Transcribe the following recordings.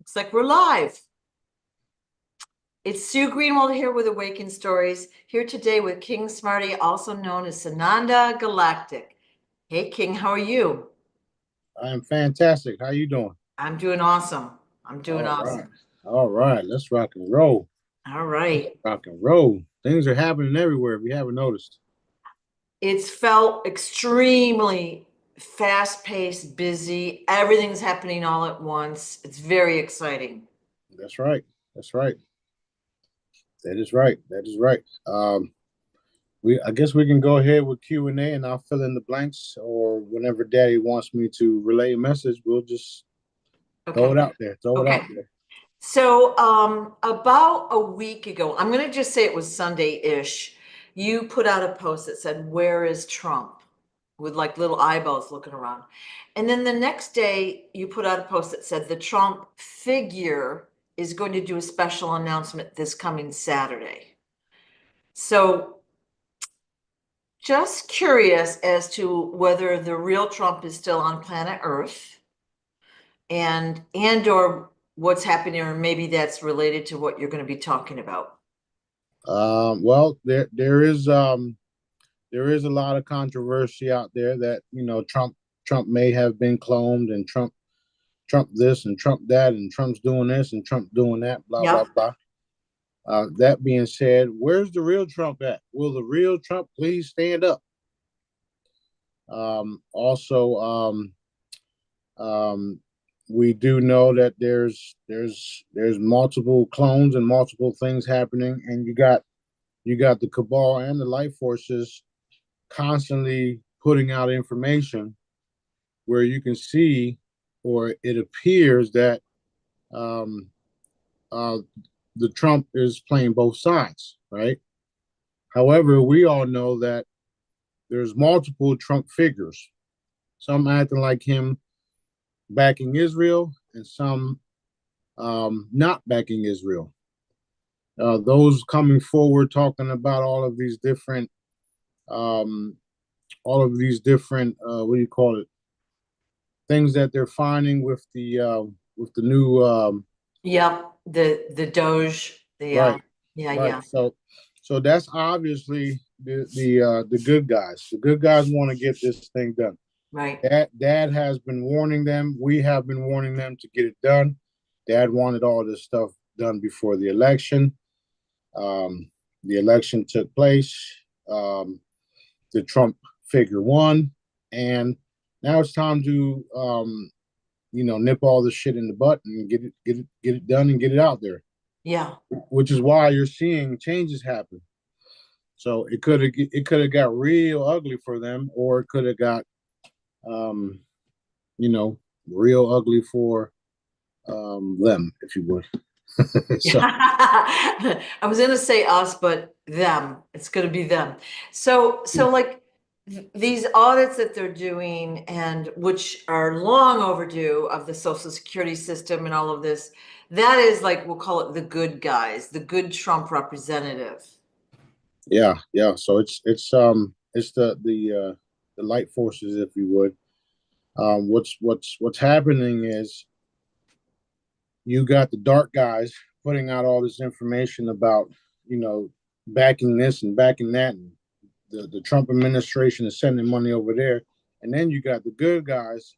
Looks like we're live. It's Sue Greenwald here with Awakened Stories, here today with King Smarty, also known as Sananda Galactic. Hey, King, how are you? I'm fantastic. How you doing? I'm doing awesome. I'm doing All right. awesome. All right. Let's rock and roll. All right. Rock and roll. Things are happening everywhere if you haven't noticed. It's felt extremely fast-paced, busy. Everything's happening all at once. It's very exciting. That's right. That's right. That is right. That is right. I guess we can go ahead with Q&A and I'll fill in the blanks, or whenever Daddy wants me to relay a message, we'll just throw it Okay. out there. Throw it Okay. out there. So, about a week ago, I'm going to just say it was Sunday-ish, you put out a post that said, "Where is Trump?" with like little eyeballs looking around. And then the next day, you put out a post that said, "The Trump figure is going to do a special announcement this coming Saturday." So, just curious as to whether the real Trump is still on planet Earth and or what's happening, or maybe that's related to what you're going to be talking about. Well, there is a lot of controversy out there that Trump may have been cloned, and Trump this and Trump that, and Trump's doing this and Trump doing that, blah, blah, Yep. blah. That being said, where's the real Trump at? Will the real Trump please stand up? Also, um, we do know that there's multiple clones and multiple things happening, and you got the cabal and the life forces constantly putting out information where you can see, or it appears that um, uh, the Trump is playing both sides, right? However, we all know that there's multiple Trump figures, some acting like him backing Israel, and some not backing Israel. Those coming forward talking about um, all of these different, what do you call it? Things that they're finding with the new Yep. The Doge, right, yeah, right. yeah. So that's obviously the good guys. The good guys want to get this thing done. Right. Dad has been warning them. We have been warning them to get it done. Dad wanted all this stuff done before the election. Um, the election took place. Um, the Trump figure won, and now it's time to nip all this shit in the butt and get it done and get it out there. Yeah. Which is why you're seeing changes happen. So it could have got real ugly for them, or it could have got um, you know real ugly for them, if you would. Yeah. So I was gonna say us, but them. It's gonna be them. So like these audits that they're doing, and which are long overdue, of the Social Security system and all of this, that is like, we'll call it the good guys, the good Trump representative. yeah. So it's the light forces, if you would. What's happening is you got the dark guys putting out all this information about you know backing this and backing that, and the Trump administration is sending money over there, and then you got the good guys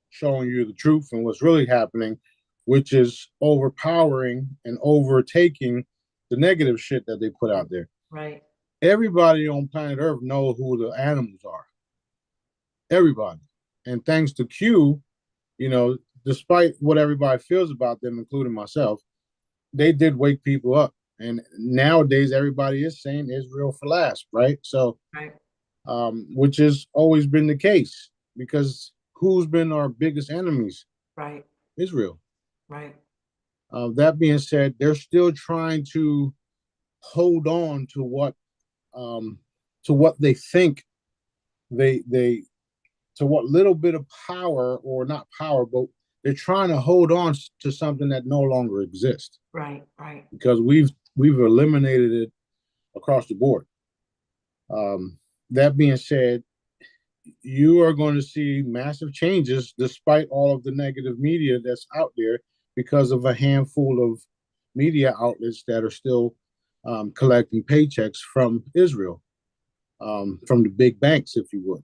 showing you the truth and what's really happening, which is overpowering and overtaking the negative shit that they put out there. Right. Everybody on planet Earth know who the animals are. Everybody. And thanks to Q, you know, despite what everybody feels about them, including myself, they did wake people up. And nowadays, everybody is saying Israel for last, right? So, Right. which has always been the case, because who's been our biggest enemies? Right. Israel. Right. That being said, they're still trying to hold on um, to what they think they to what little bit of power, or not power, but they're trying to hold on to something that no longer exists, Right. Right. because we've eliminated it across the board. That being said, you are going to see massive changes despite all of the negative media that's out there, because of a handful of media outlets that are still collecting paychecks from Israel, from the big banks, if you would.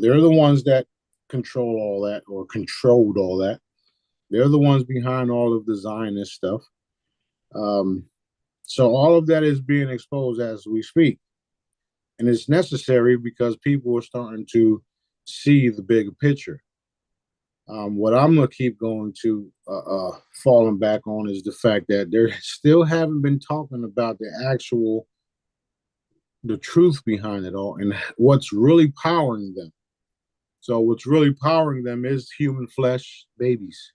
They're the ones that control all that, or controlled all that. They're the ones behind all of the Zionist stuff. So all of that is being exposed as we speak. And it's necessary because people are starting to see the bigger picture. What I'm going to keep going to falling back on is the fact that there still haven't been talking about the truth behind it all and what's really powering them. So what's really powering them is human flesh babies.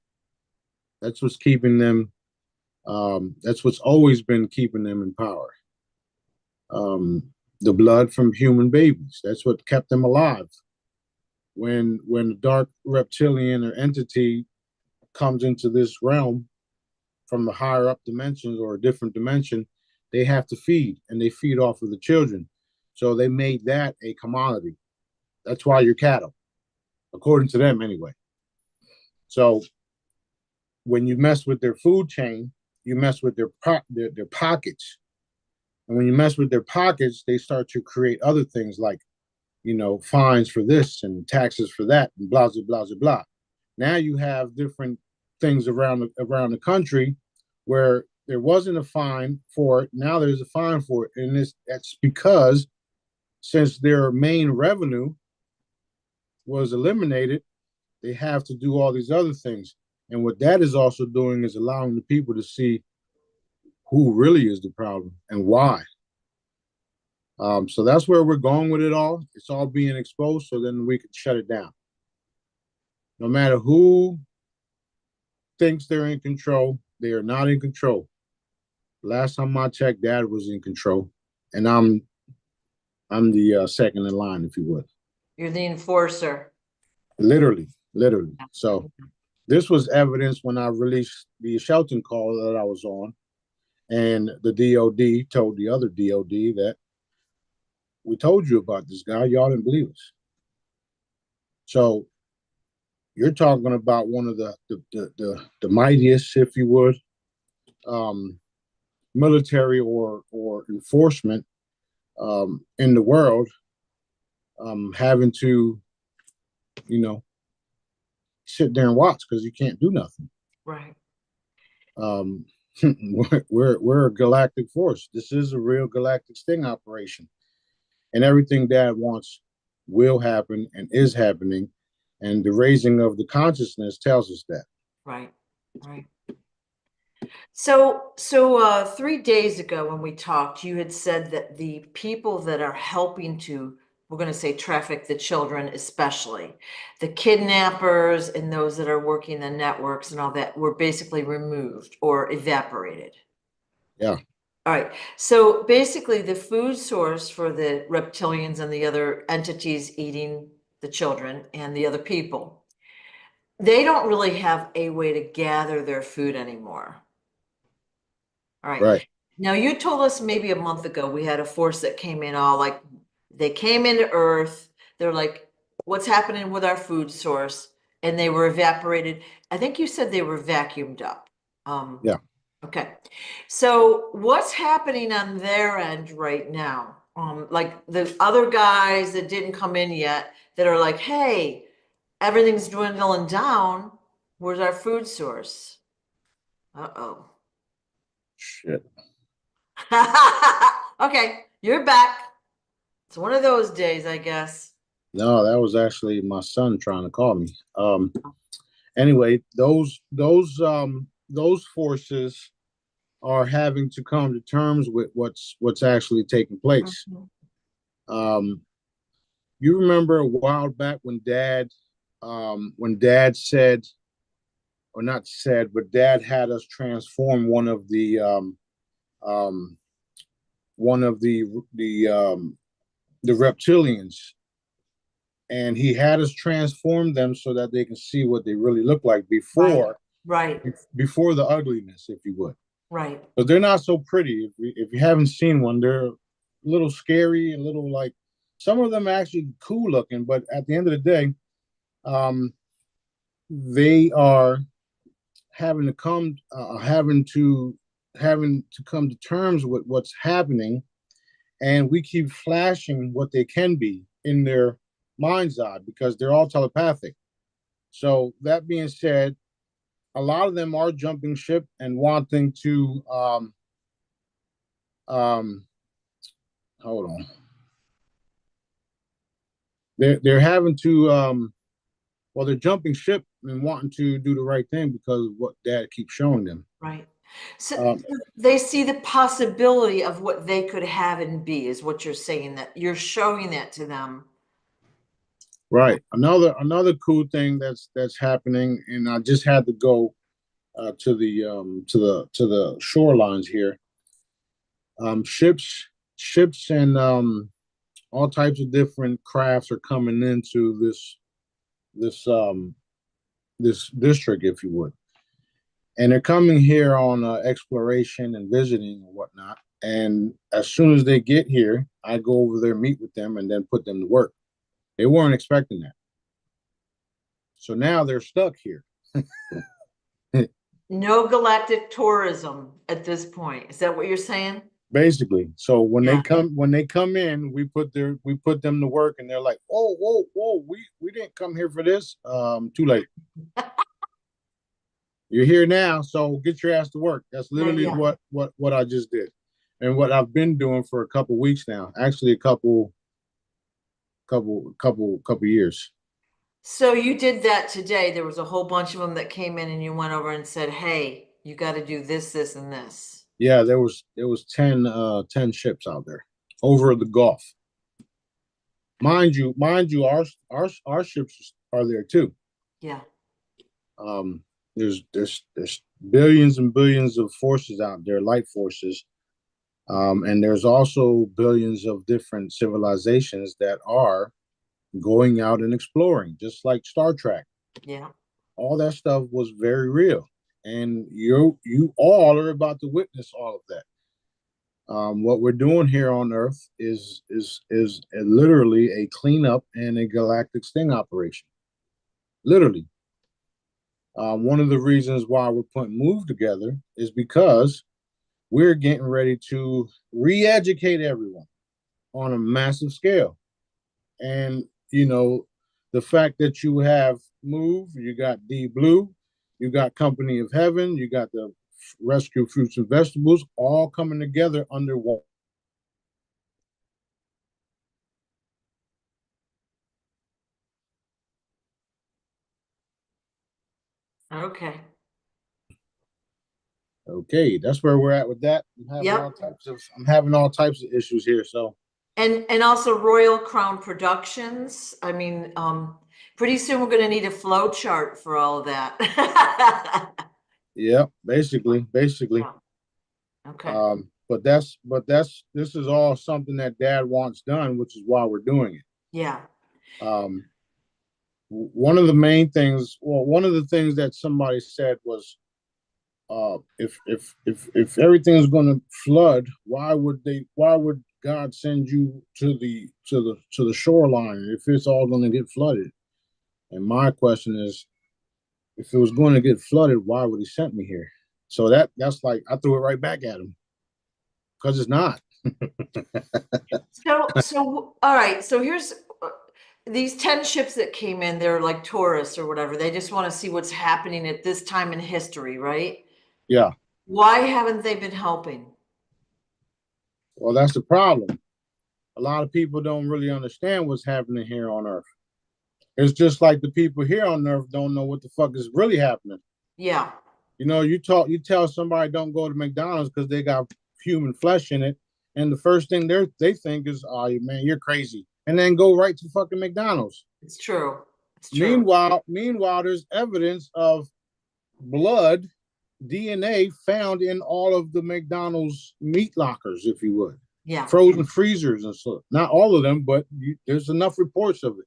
That's what's keeping them. That's what's always been keeping them in power. The blood from human babies. That's what kept them alive. When the dark reptilian or entity comes into this realm from the higher up dimensions or a different dimension, they have to feed, and they feed off of the children. So they made that a commodity. That's why you're cattle, according to them anyway. So when you mess with their food chain, you mess with their pockets. And when you mess with their pockets, they start to create other things like, fines for this and taxes for that and blah, blah, blah, blah. Now you have different things around the country where there wasn't a fine for it. Now there's a fine for it. And that's because since their main revenue was eliminated, they have to do all these other things. And what that is also doing is allowing the people to see who really is the problem and why. So that's where we're going with it all. It's all being exposed, so then we can shut it down. No matter who thinks they're in control, they are not in control. Last time I checked, Dad was in control, and I'm the second in line, if you would. You're the enforcer. Literally. So this was evidence when I released the Shelton call that I was on, and the DOD told the other DOD that we told you about this guy. Y'all didn't believe us. So you're talking about one of the mightiest, if you would, military or enforcement in the world, having to, sit there and watch because you can't do nothing. Right. We're a galactic force. This is a real galactic sting operation. And everything Dad wants will happen and is happening. And the raising of the consciousness tells us that. Right. So 3 days ago when we talked, you had said that the people that are helping to, we're going to say, traffic the children, especially the kidnappers and those that are working the networks and all that, were basically removed or evaporated. Yeah. All right. So basically the food source for the reptilians and the other entities eating the children and the other people, they don't really have a way to gather their food anymore. All right. Right. Now you told us maybe a month ago we had a force that came in all like, they came into Earth. They're like, what's happening with our food source? And they were evaporated. I think you said they were vacuumed up. Yeah. Okay. So what's happening on their end right now? Like the other guys that didn't come in yet that are like, hey, everything's dwindling down. Where's our food source? Uh-oh. Shit. Okay, you're back. It's one of those days, I guess. No, that was actually my son trying to call me. Anyway, those forces are having to come to terms with what's actually taking place. Mhm. You remember a while back when Dad said, or not said, but Dad had us transform one of the reptilians, and he had us transform them so that they can see what they really look like before Right. before the ugliness, if you would. Right. But they're not so pretty. If you haven't seen one, they're a little scary, a little like, some of them are actually cool looking, but at the end of the day, they are having to come having to come to terms with what's happening, and we keep flashing what they can be in their mind's eye because they're all telepathic. So that being said, a lot of them are jumping ship and wanting to um hold on. They're having to well, they're jumping ship and wanting to do the right thing because of what dad keeps showing them. Right. So Um, they see the possibility of what they could have and be, is what you're saying, that you're showing that to them. right. Another cool thing that's happening, and I just had to go to the shorelines here. Ships and all types of different crafts are coming into this this district, if you would, and they're coming here on exploration and visiting and whatnot. And as soon as they get here, I go over there, meet with them, and then put them to work. They weren't expecting that, so now they're stuck here. No galactic tourism at this point. Is that what you're saying? Basically. So Yeah. when they come in, we put them to work, and they're like, "Oh, whoa, whoa, we didn't come here for this." Too late. You're here now, so get your ass to work. That's literally Yeah. what I just did, and what I've been doing for a couple weeks now. Actually, a couple years. So you did that today. There was a whole bunch of them that came in and you went over and said, hey, you got to do this, this, and this. Yeah, there was 10 ships out there over the Gulf. Mind you, our ships are there too. Yeah. Um, there's billions and billions of forces out there, light forces, and there's also billions of different civilizations that are going out and exploring, just like Star Trek. Yeah. All that stuff was very real, and you all are about to witness all of that. What we're doing here on Earth is literally a cleanup and a galactic sting operation. Literally, one of the reasons why we're putting Move together is because we're getting ready to re-educate everyone on a massive scale. And the fact that you have Move, you got D Blue, you got Company of Heaven, you got the Rescue Fruits and Vegetables, all coming together under one. Okay. Okay, that's where we're at with that. Yep. I'm having all types of issues here. So And also Royal Crown Productions. I mean, pretty soon we're going to need a flow chart for all of that. yeah, basically. Yeah. Okay. But this is all something that Dad wants done, which is why we're doing it. Yeah. Um, one of the main things, well, one of the things that somebody said was, if everything's going to flood, why would God send you to the shoreline if it's all going to get flooded? And my question is, if it was going to get flooded, why would he send me here? So that's like I threw it right back at him because it's not. So all right. So here's these 10 ships that came in. They're like tourists or whatever. They just want to see what's happening at this time in history, right? Yeah. Why haven't they been helping? Well, that's the problem. A lot of people don't really understand what's happening here on Earth. It's just like the people here on Earth don't know what the fuck is really happening. Yeah. You tell somebody don't go to McDonald's because they got human flesh in it, and the first thing they think is, "Oh man, you're crazy," and then go right to fucking McDonald's. It's true. It's true. Meanwhile, there's evidence of blood, DNA found in all of the McDonald's meat lockers, if you would, Yeah. frozen freezers and stuff. Not all of them, but there's enough reports of it.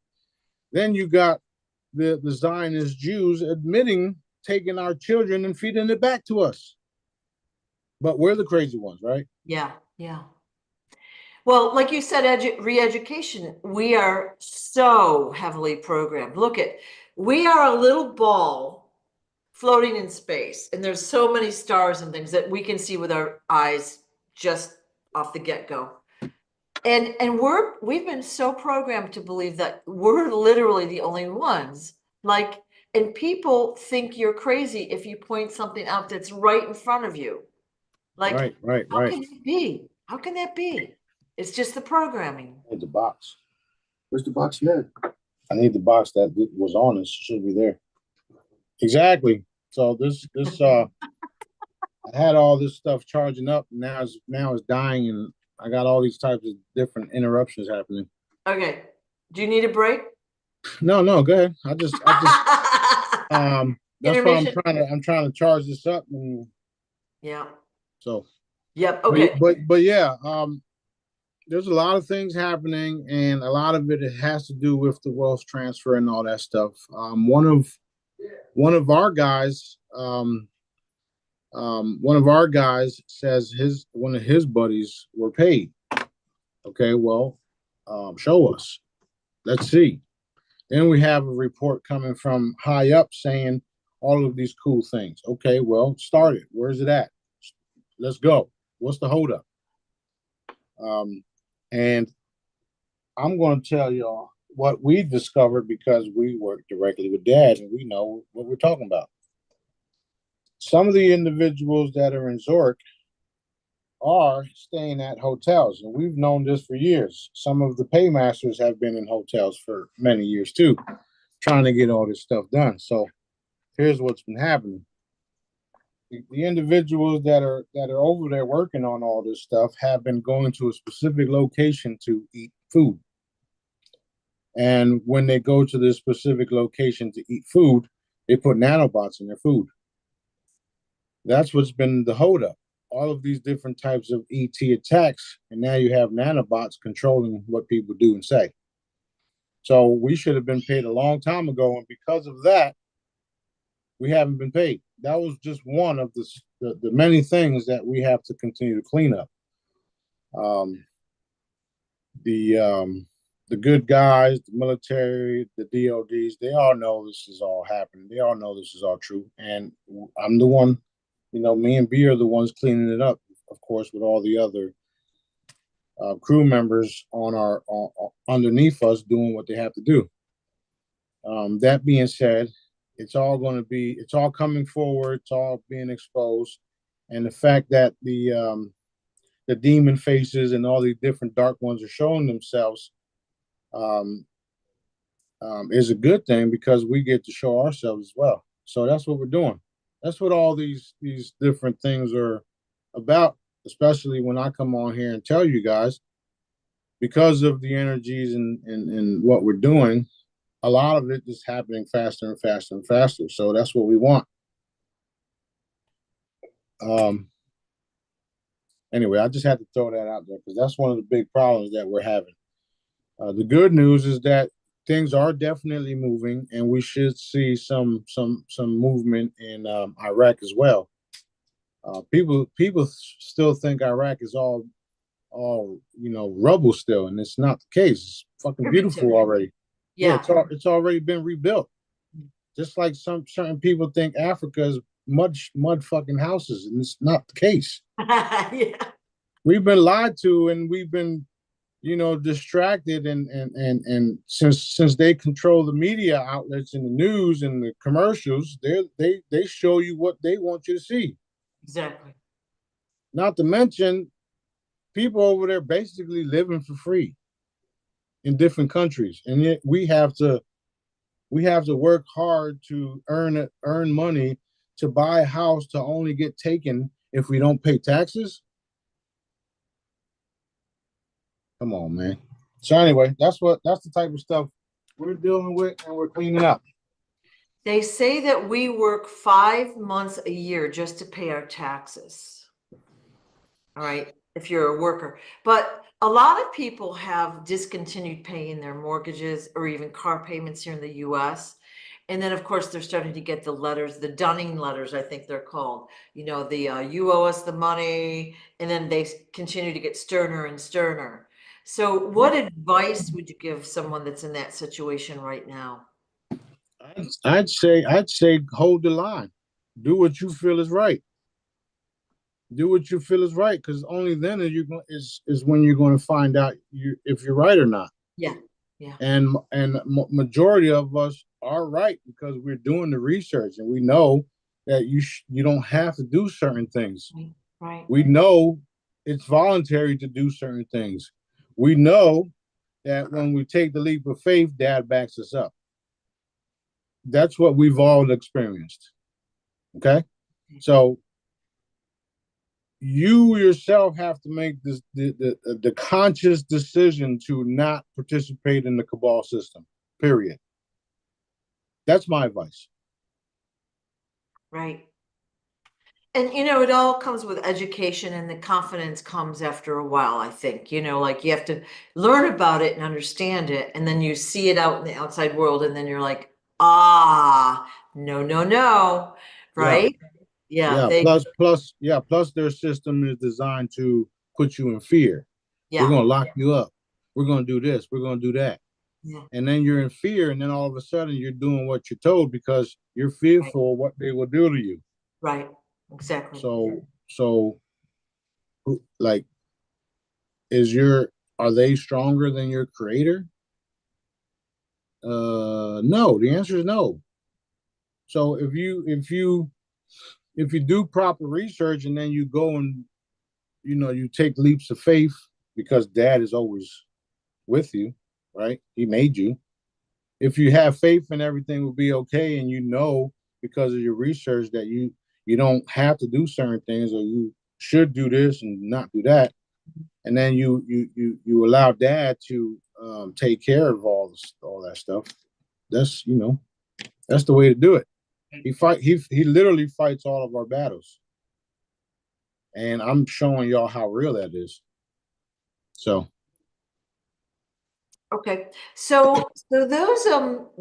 Then you got the Zionist Jews admitting taking our children and feeding it back to us. But we're the crazy ones, right? Yeah. Yeah. Well, like you said, re-education, we are so heavily programmed. Look at, we are a little ball floating in space, and there's so many stars and things that we can see with our eyes just off the get-go. And we've been so programmed to believe that we're literally the only ones. Like, and people think you're crazy if you point something out that's right in front of you. Like, how Right. can it be? How can that be? It's just the programming. I need the box. Where's the box yet? I need the box that was on it. Should be there. Exactly. So this I had all this stuff charging up. Now it's dying, and I got all these types of different interruptions happening. Okay. Do you need a break? No, go ahead. That's why Intermission? I'm trying to charge this up, and Yeah. so Yep. Okay. but yeah, there's a lot of things happening, and a lot of it has to do with the wealth transfer and all that stuff. One of our guys says one of his buddies were paid. Okay, well, show us. Let's see. Then we have a report coming from high up saying all of these cool things. Okay, well, start it. Where's it at? Let's go. What's the holdup? And I'm going to tell y'all what we discovered because we work directly with dads and we know what we're talking about. Some of the individuals that are in Zurich are staying at hotels, and we've known this for years. Some of the paymasters have been in hotels for many years too, trying to get all this stuff done. So here's what's been happening. The individuals that are over there working on all this stuff have been going to a specific location to eat food. And when they go to this specific location to eat food, they put nanobots in their food. That's what's been the holdup. All of these different types of ET attacks, and now you have nanobots controlling what people do and say. So we should have been paid a long time ago, and because of that, we haven't been paid. That was just one of the many things that we have to continue to clean up. The good guys, the military, the DODs, they all know this is all happening. They all know this is all true, and I'm the one. Me and B are the ones cleaning it up, of course, with all the other crew members underneath us doing what they have to do. That being said, it's all coming forward. It's all being exposed, and the fact that the demon faces and all these different dark ones are showing themselves is a good thing because we get to show ourselves as well. So that's what we're doing. That's what all these different things are about, especially when I come on here and tell you guys, because of the energies and what we're doing, a lot of it is happening faster and faster and faster. So that's what we want. Anyway, I just had to throw that out there because that's one of the big problems that we're having. The good news is that things are definitely moving, and we should see some movement in Iraq as well. People still think Iraq is all rubble still, and it's not the case. It's fucking beautiful already. Yeah, it's already been rebuilt. Just like some certain people think Africa is mud fucking houses, and it's not the case. Yeah. We've been lied to, and we've been distracted, and since they control the media outlets and the news and the commercials, they show you what they want you to see. Exactly. Not to mention, people over there basically living for free in different countries, and yet we have to work hard to earn money to buy a house to only get taken if we don't pay taxes. Come on, man. So anyway, that's the type of stuff we're dealing with, and we're cleaning up. They say that we work 5 months a year just to pay our taxes. All right, if you're a worker. But a lot of people have discontinued paying their mortgages or even car payments here in the US. And then, of course, they're starting to get the letters, the Dunning letters, I think they're called. You owe us the money. And then they continue to get sterner and sterner. So what advice would you give someone that's in that situation right now? I'd say hold the line. Do what you feel is right. Do what you feel is right, because only then are you going is when you're going to find out if you're right or not. Yeah. Yeah. And majority of us are right because we're doing the research and we know that you don't have to do certain things. Right. Right. We know it's voluntary to do certain things. We know that when we take the leap of faith, Dad backs us up. That's what we've all experienced. Okay, so you yourself have to make the conscious decision to not participate in the cabal system. Period. That's my advice. Right. And it all comes with education, and the confidence comes after a while, I think. Like you have to learn about it and understand it, and then you see it out in the outside world, and then you're like, ah, no, no, no. Yeah, Right? Yeah, yeah. Plus their system is designed to put you in fear. We're yeah, gonna lock you up. We're gonna do this. We're gonna do that. yeah, And then you're in fear, and then all of a sudden you're doing what you're told because you're right, fearful of what they will do to you. right, exactly. So like, is your are they stronger than your creator? No. The answer is no. So if you do proper research and then you go and you take leaps of faith because Dad is always with you, right? He made you. If you have faith and everything will be okay, and because of your research that you don't have to do certain things, or you should do this and not do that, and then you allow Dad to take care of all that stuff. That's that's the way to do it. He literally fights all of our battles, and I'm showing y'all how real that is. So Okay. So those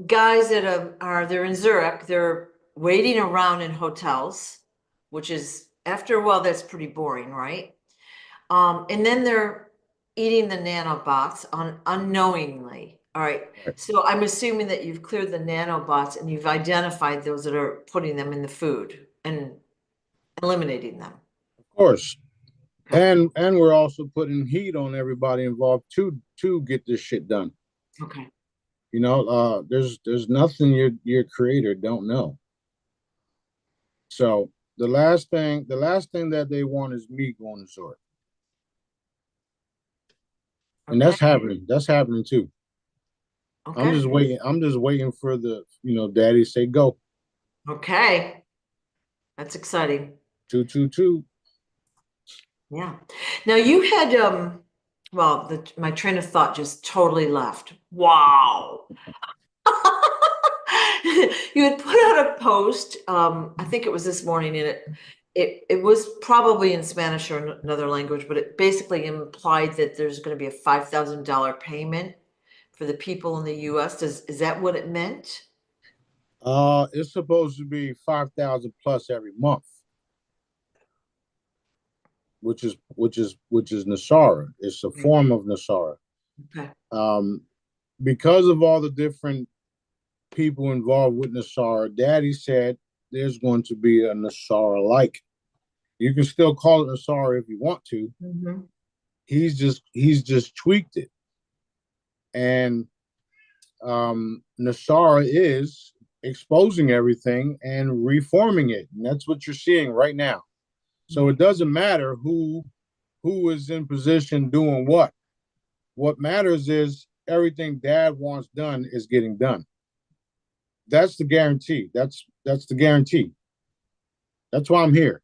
guys that they're in Zurich, they're waiting around in hotels, which is after a while that's pretty boring, right? And then they're eating the nanobots unknowingly. All right. So I'm assuming that you've cleared the nanobots and you've identified those that are putting them in the food and eliminating them. of course, Okay. and we're also putting heat on everybody involved to get this shit done. Okay. There's nothing your creator don't know. So the last thing that they want is me going to Zurich, and Okay. That's happening too. I'm Okay. just waiting. I'm just waiting for Daddy say go. Okay. That's exciting. Two two two. Yeah. Now you had well, my train of thought just totally left. Wow. You had put out a post, I think it was this morning, and it was probably in Spanish or another language, but it basically implied that there's going to be a $5,000 payment for the people in the US. Is that what it meant? It's supposed to be 5,000 plus every month, which is Nasara. It's a Right. form of Nasara. Okay. Um, because of all the different people involved with Nasara, Daddy said there's going to be a Nasara like. You can still call it Nasara if you want to. Mhm. He's just tweaked it, and Nasara is exposing everything and reforming it, and that's what you're seeing right now. So it doesn't matter who is in position doing what. What matters is everything Dad wants done is getting done. That's the guarantee. That's the guarantee. That's why I'm here.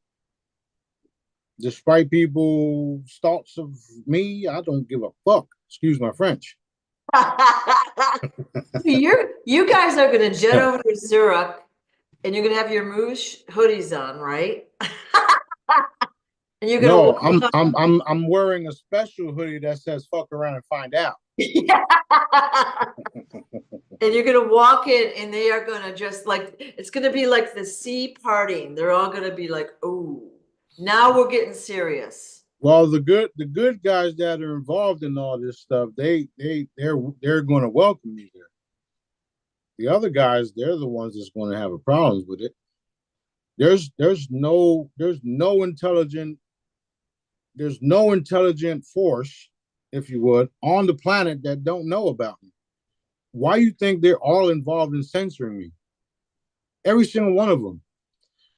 Despite people's thoughts of me, I don't give a fuck. Excuse my French. You guys are going to jet over to Zurich, and you're going to have your Moose hoodies on, right? And you're going to No, walk I'm wearing a special hoodie that says "fuck around and find out." yeah. And you're gonna walk in, and they are gonna just like it's gonna be like the sea parting. They're all gonna be like, "Oh, now we're getting serious." Well, the good guys that are involved in all this stuff, they're going to welcome you there. The other guys, they're the ones that's going to have a problems with it. there's no intelligent force, if you would, on the planet that don't know about me. Why you think they're all involved in censoring me? Every single one of them.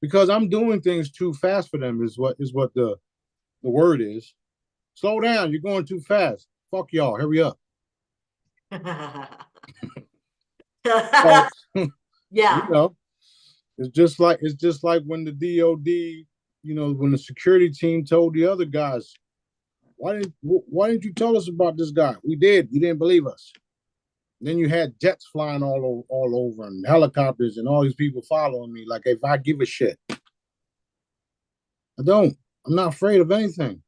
Because I'm doing things too fast for them is what the word is. Slow down, you're going too fast. Fuck y'all, hurry up. So you Yeah. know, it's just like when the DOD, when the security team told the other guys, why didn't you tell us about this guy? We did. You didn't believe us. Then you had jets flying all over and helicopters and all these people following me. Like if I give a shit, I don't. I'm not afraid of anything.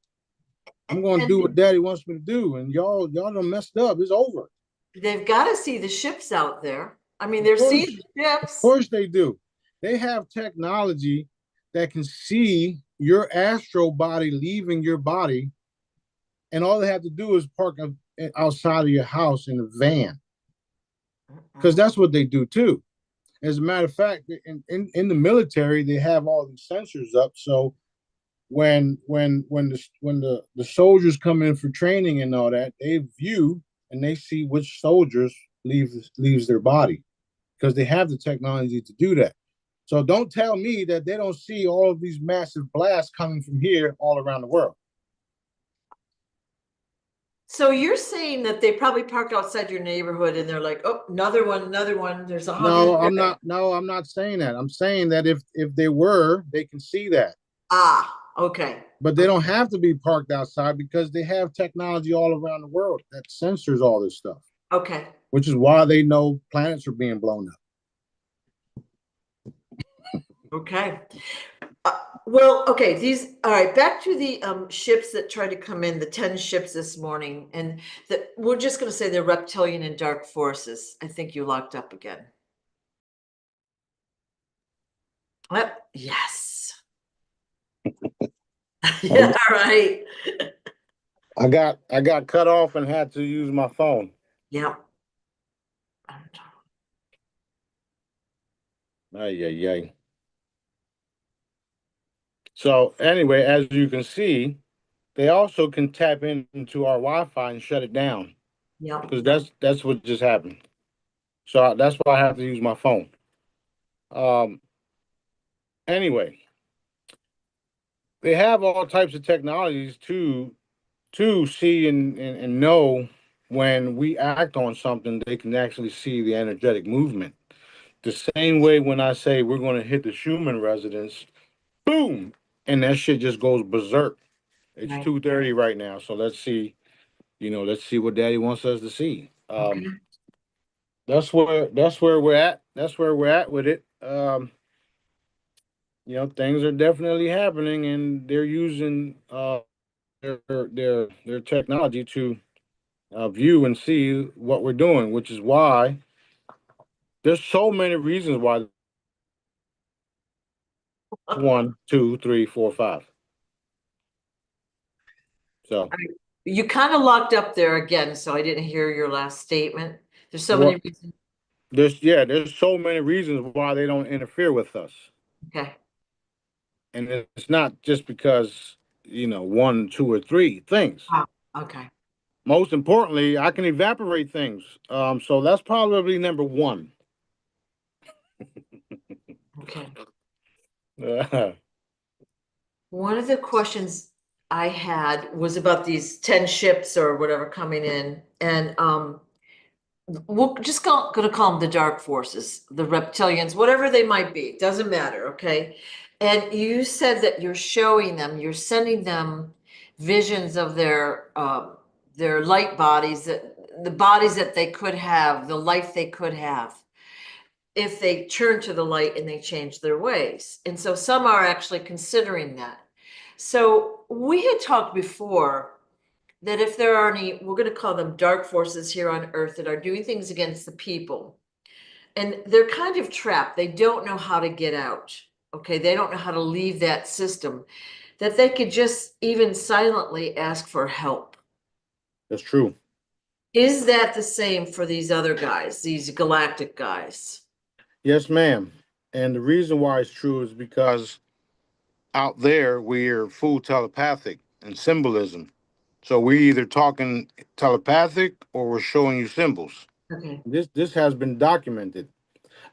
I'm going to And do what Daddy wants me to do, and y'all done messed up. It's over. they've got to see the ships out there. I mean, Of they're course, seeing the of ships. course they do. They have technology that can see your astral body leaving your body, and all they have to do is park outside of your house in a van, because that's what they do too. As a matter of fact, in the military, they have all these sensors up. So when the soldiers come in for training and all that, they view and they see which soldiers leaves their body because they have the technology to do that. So don't tell me that they don't see all of these massive blasts coming from here all around the world. So you're saying that they probably parked outside your neighborhood and they're like, oh, another one, another one. There's 100 No, here. I'm not. No, I'm not saying that. I'm saying that if they were, they can see that. Ah, okay. But they don't have to be parked outside because they have technology all around the world that censors all this stuff, Okay. which is why they know planets are being blown up. Okay. Well, okay, all right, back to the ships that tried to come in, the 10 ships this morning, and we're just going to say they're reptilian and dark forces. I think you locked up again. Yep. Yes. Yeah, right. I got cut off and had to use my phone. Yeah. Ay, ay, ay. So anyway, as you can see, they also can tap into our Wi-Fi and shut it down Yeah. because that's what just happened. So that's why I have to use my phone. Um. Anyway, they have all types of technologies to see and know when we act on something. They can actually see the energetic movement. The same way when I say we're going to hit the Schumann residence, boom, and that shit just goes berserk. It's Right. 2:30 right now, so let's see. Let's see what Daddy wants us to see. Okay. That's where we're at. That's where we're at with it. Things are definitely happening, and they're using their technology to view and see what we're doing, which is why there's so many reasons why. One, two, three, four, five. So You kind of locked up there again, so I didn't hear your last statement. There's so many what reasons. there's so many reasons why they don't interfere with us, Okay. and it's not just because one, two, or three things. Ah, okay. Most importantly, I can evaporate things. So that's probably number one. Okay. Uh, One of the questions I had was about these 10 ships or whatever coming in. And we're just going to call them the dark forces, the reptilians, whatever they might be. It doesn't matter. Okay. And you said that you're showing them, you're sending them visions of their light bodies, the bodies that they could have, the life they could have if they turn to the light and they change their ways. And so some are actually considering that. So we had talked before that if there are any, we're going to call them dark forces here on Earth that are doing things against the people, and they're kind of trapped. They don't know how to get out. Okay. They don't know how to leave that system, that they could just even silently ask for help. that's true. Is that the same for these other guys, these galactic guys? Yes, ma'am. And the reason why it's true is because out there we're full telepathic and symbolism. So we're either talking telepathic or we're showing you symbols. Okay. This has been documented.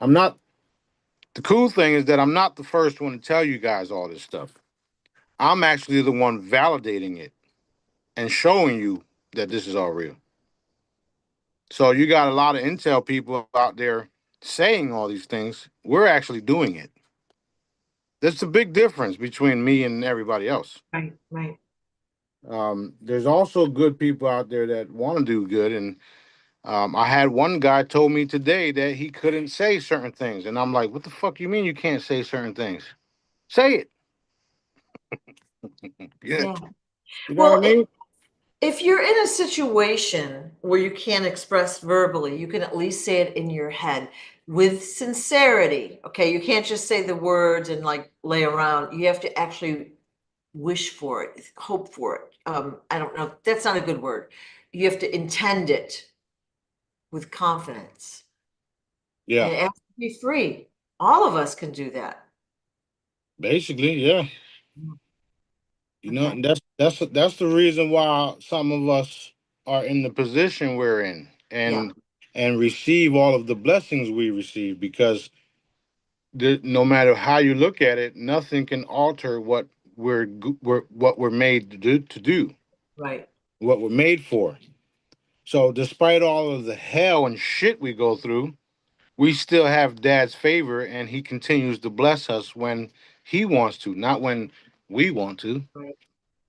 I'm not the cool thing is that I'm not the first one to tell you guys all this stuff. I'm actually the one validating it and showing you that this is all real. So you got a lot of intel people out there saying all these things. We're actually doing it. There's a big difference between me and everybody else. Right, right. There's also good people out there that want to do good, and I had one guy told me today that he couldn't say certain things, and I'm like, "What the fuck you mean you can't say certain things? Say it." Yeah, Yeah. you know what I Well, mean? if you're in a situation where you can't express verbally, you can at least say it in your head with sincerity. Okay, you can't just say the words and like lay around. You have to actually wish for it, hope for it. I don't know. That's not a good word. You have to intend it with confidence Yeah, and ask to be free. All of us can do that. basically, yeah. You know, Okay. and that's the reason why some of us are in the position we're in, Yeah. and receive all of the blessings we receive because no matter how you look at it, nothing can alter what we're made to do, Right. what we're made for. So, despite all of the hell and shit we go through, we still have Dad's favor, and He continues to bless us when He wants to, not when we want to. Right.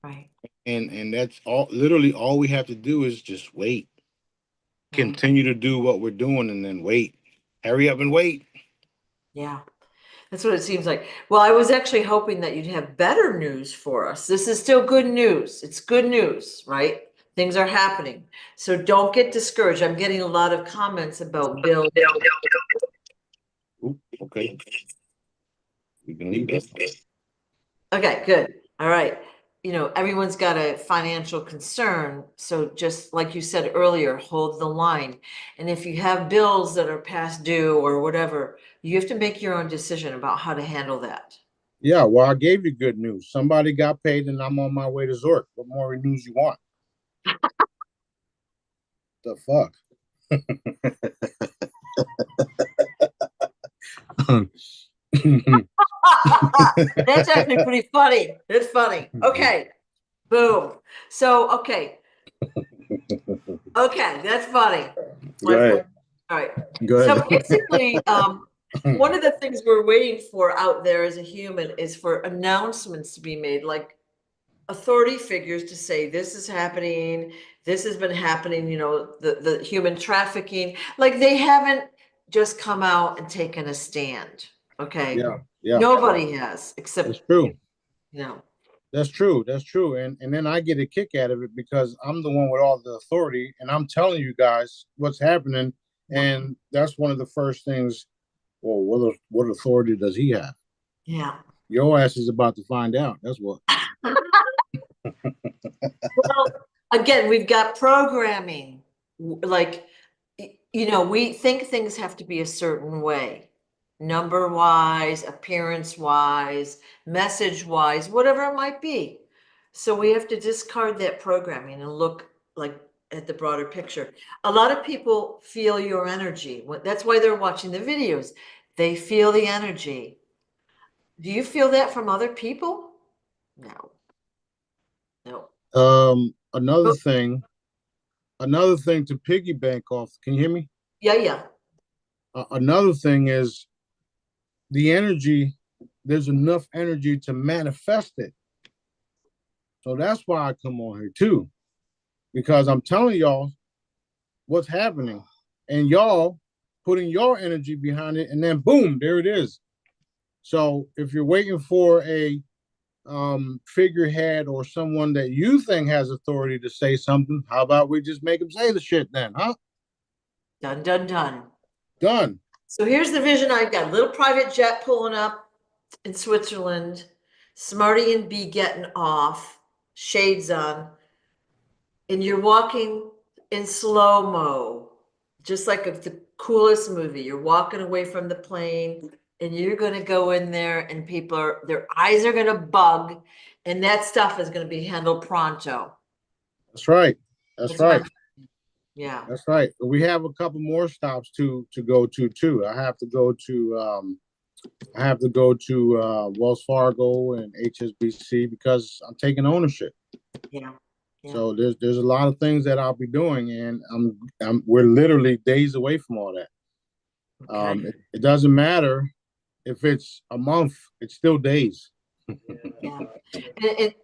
Right. And that's all. Literally, all we have to do is just wait, Right. continue to do what we're doing, and then wait. Hurry up and wait. Yeah. That's what it seems like. Well, I was actually hoping that you'd have better news for us. This is still good news. It's good news, right? Things are happening. So don't get discouraged. I'm getting a lot of comments about Bill. Oop, okay, we can leave that. Okay, good. All right. You know, everyone's got a financial concern. So just like you said earlier, hold the line. And if you have bills that are past due or whatever, you have to make your own decision about how to handle that. Yeah, well, I gave you good news. Somebody got paid, and I'm on my way to Zurich. What more news you want? The fuck? That's actually pretty funny. It's funny. Okay. Boom. So, okay, that's funny. Go ahead. All right. Go So ahead. basically, one of the things we're waiting for out there as a human is for announcements to be made, like authority figures to say this is happening, this has been happening, you know, the human trafficking. Like they haven't just come out and taken a stand. Okay. Yeah, yeah, Nobody has, that's except, true. you know, That's true. That's true. And then I get a kick out of it because I'm the one with all the authority, and I'm telling you guys what's happening. And that's one of the first things. Well, what authority does he have? yeah. Your ass is about to find out. That's what. Well, again, we've got programming. Like, you know, we think things have to be a certain way, number wise, appearance wise, message wise, whatever it might be. So we have to discard that programming and look like at the broader picture. A lot of people feel your energy. That's why they're watching the videos. They feel the energy. Do you feel that from other people? No, no. Another thing. Another thing to piggyback off. Can you hear me? Yeah, yeah. Another thing is the energy. There's enough energy to manifest it. So that's why I come on here too, because I'm telling y'all what's happening, and y'all putting your energy behind it, and then boom, there it is. So if you're waiting for a figurehead or someone that you think has authority to say something, how about we just make them say the shit then, huh? Done, done, done. Done. So here's the vision I've got. Little private jet pulling up in Switzerland, Smarty and B getting off, shades on, and you're walking in slow-mo, just like the coolest movie. You're walking away from the plane, and you're gonna go in there and their eyes are gonna bug, and that stuff is gonna be handled pronto. That's right. That's That's my, right. yeah, That's right. We have a couple more stops to go to too. I have to go to Wells Fargo and HSBC because I'm taking ownership. yeah, yeah. So there's a lot of things that I'll be doing, and we're literally days away from all that. Okay. It doesn't matter if it's a month; it's still days. Yeah.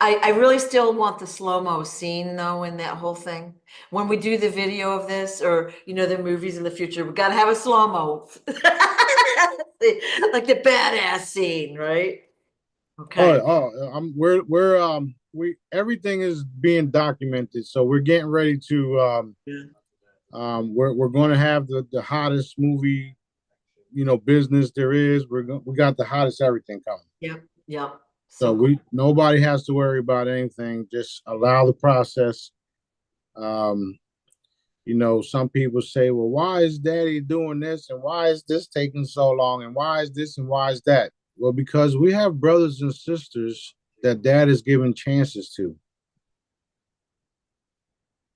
I really still want the slow-mo scene though in that whole thing. When we do the video of this or the movies in the future, we gotta have a slow-mo. Like the badass scene, right? Oh, Okay. we everything is being documented, so we're getting ready to Yeah. we're going to have the hottest movie business there is. We got the hottest everything coming. Yep. Yep. So So cool. nobody has to worry about anything. Just allow the process. Um, some people say, well, why is daddy doing this? And why is this taking so long? And why is this and why is that? Well, because we have brothers and sisters that dad is giving chances to.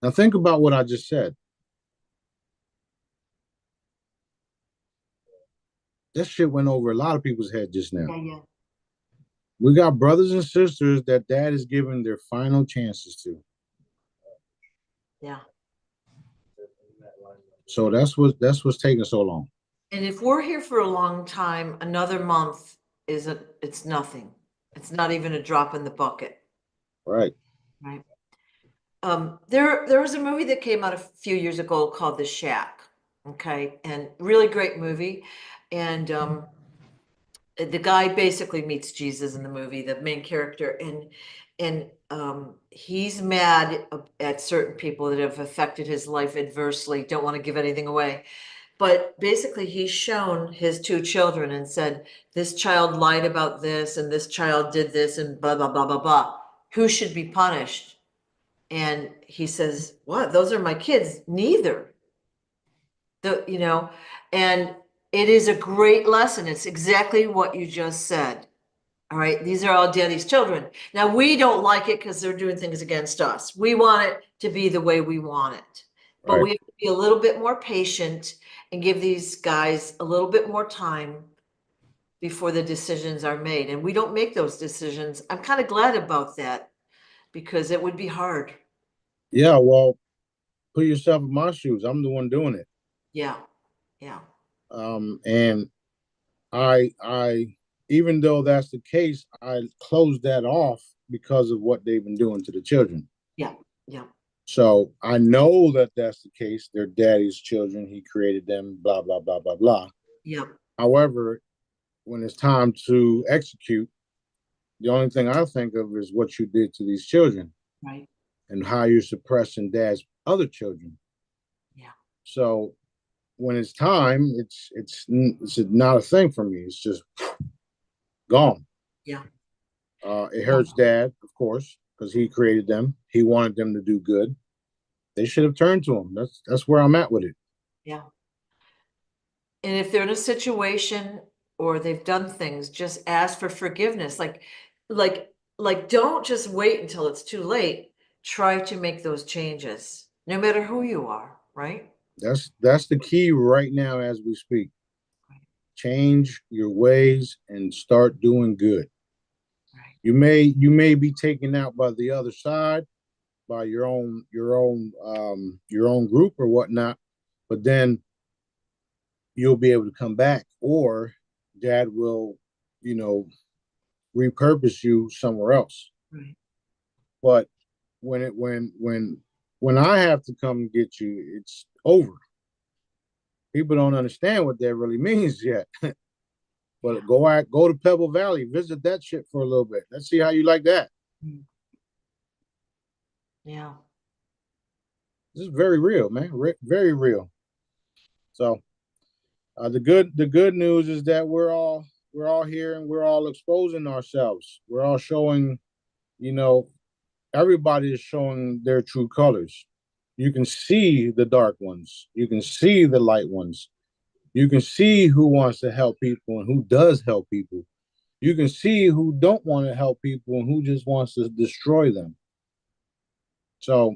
Now think about what I just said. That shit went over a lot of people's head just now. Yeah, yeah, We got brothers and sisters that dad is giving their final chances to. yeah. So that's what's taking so long. And if we're here for a long time, another month it's nothing. It's not even a drop in the bucket, Right. right? There was a movie that came out a few years ago called The Shack. Okay, and really great movie. And the guy basically meets Jesus in the movie, the main character, and he's mad at certain people that have affected his life adversely. Don't want to give anything away. But basically, he's shown his two children and said, this child lied about this, and this child did this, and blah, blah, blah, blah, blah. Who should be punished? And he says, what? Those are my kids. Neither. The, and it is a great lesson. It's exactly what you just said. All right. These are all daddy's children. Now, we don't like it because they're doing things against us. We want it to be the way we want it. But Right. we have to be a little bit more patient and give these guys a little bit more time before the decisions are made. And we don't make those decisions. I'm kind of glad about that because it would be hard. Yeah. Well, put yourself in my shoes. I'm the one doing it. Yeah. Yeah. And I even though that's the case, I closed that off because of what they've been doing to the children. Yeah. Yeah. So I know that that's the case. They're daddy's children. He created them. Blah blah blah blah blah. Yeah. However, when it's time to execute, the only thing I think of is what you did to these children Right. and how you're suppressing dad's other children. Yeah. So when it's time, it's not a thing for me. It's just gone. Yeah. It hurts dad, of course, because he created them. He wanted them to do good. They should have turned to him. That's where I'm at with it. Yeah. And if they're in a situation or they've done things, just ask for forgiveness. Like, don't just wait until it's too late. Try to make those changes, no matter who you are, right? That's the key right now as we speak. Change your ways and start doing good. Right. You may be taken out by the other side, by your own group or whatnot, but then you'll be able to come back, or dad will, you know, repurpose you somewhere else. Right. But when I have to come get you, it's over. People don't understand what that really means yet. But go to Pebble Valley, visit that shit for a little bit. Let's see how you like that. Mm. Yeah. This is very real, man. Very real. So the good news is that we're all here and we're all exposing ourselves. We're all showing, you know, everybody is showing their true colors. You can see the dark ones. You can see the light ones. You can see who wants to help people and who does help people. You can see who don't want to help people and who just wants to destroy them. So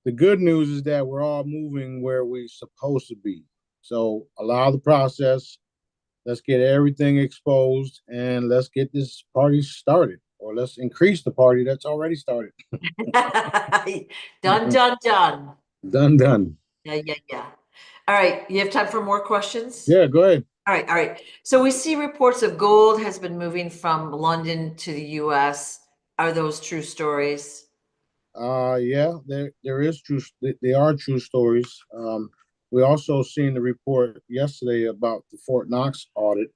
the good news is that we're all moving where we're supposed to be. So allow the process. Let's get everything exposed and let's get this party started, or let's increase the party that's already started. Done, done, done. Done, done. Yeah, yeah, yeah. All right, you have time for more questions? Yeah, go ahead. All right, all right. So we see reports of gold has been moving from London to the US. Are those true stories? Yeah, there is true. They are true stories. We also seen the report yesterday about the Fort Knox audit.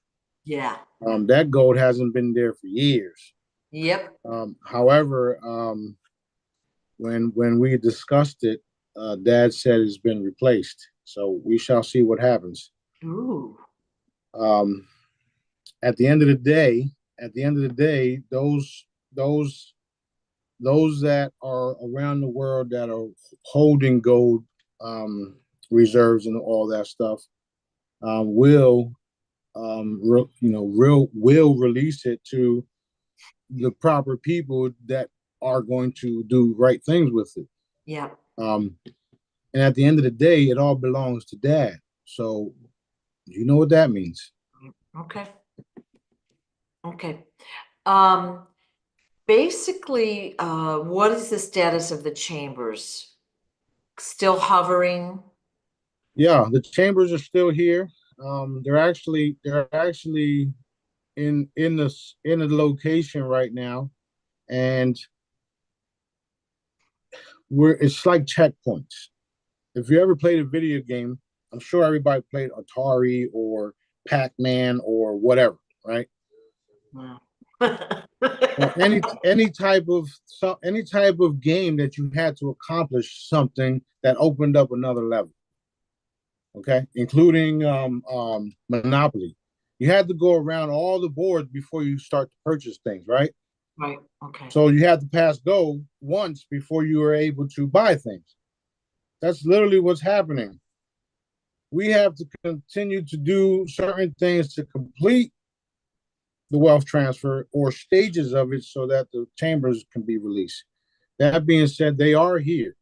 Yeah. That gold hasn't been there for years. Yep. However, when we discussed it, Dad said it's been replaced. So we shall see what happens. Ooh. Um, at the end of the day, those those that are around the world that are holding gold reserves and all that stuff will will release it to the proper people that are going to do right things with it. Yeah. And at the end of the day, it all belongs to Dad. So you know what that means. Okay. Okay. Um, basically, what is the status of the chambers? Still hovering? Yeah, the chambers are still here. They're actually in the location right now, and it's like checkpoints. If you ever played a video game, I'm sure everybody played Atari or Pac-Man or whatever, right? Wow. Well, any type of game that you had to accomplish something that opened up another level, okay, including Monopoly. You had to go around all the boards before you start to purchase things, right? Right. Okay. So you had to pass go once before you were able to buy things. That's literally what's happening. We have to continue to do certain things to complete the wealth transfer or stages of it so that the chambers can be released. That being said, they are here.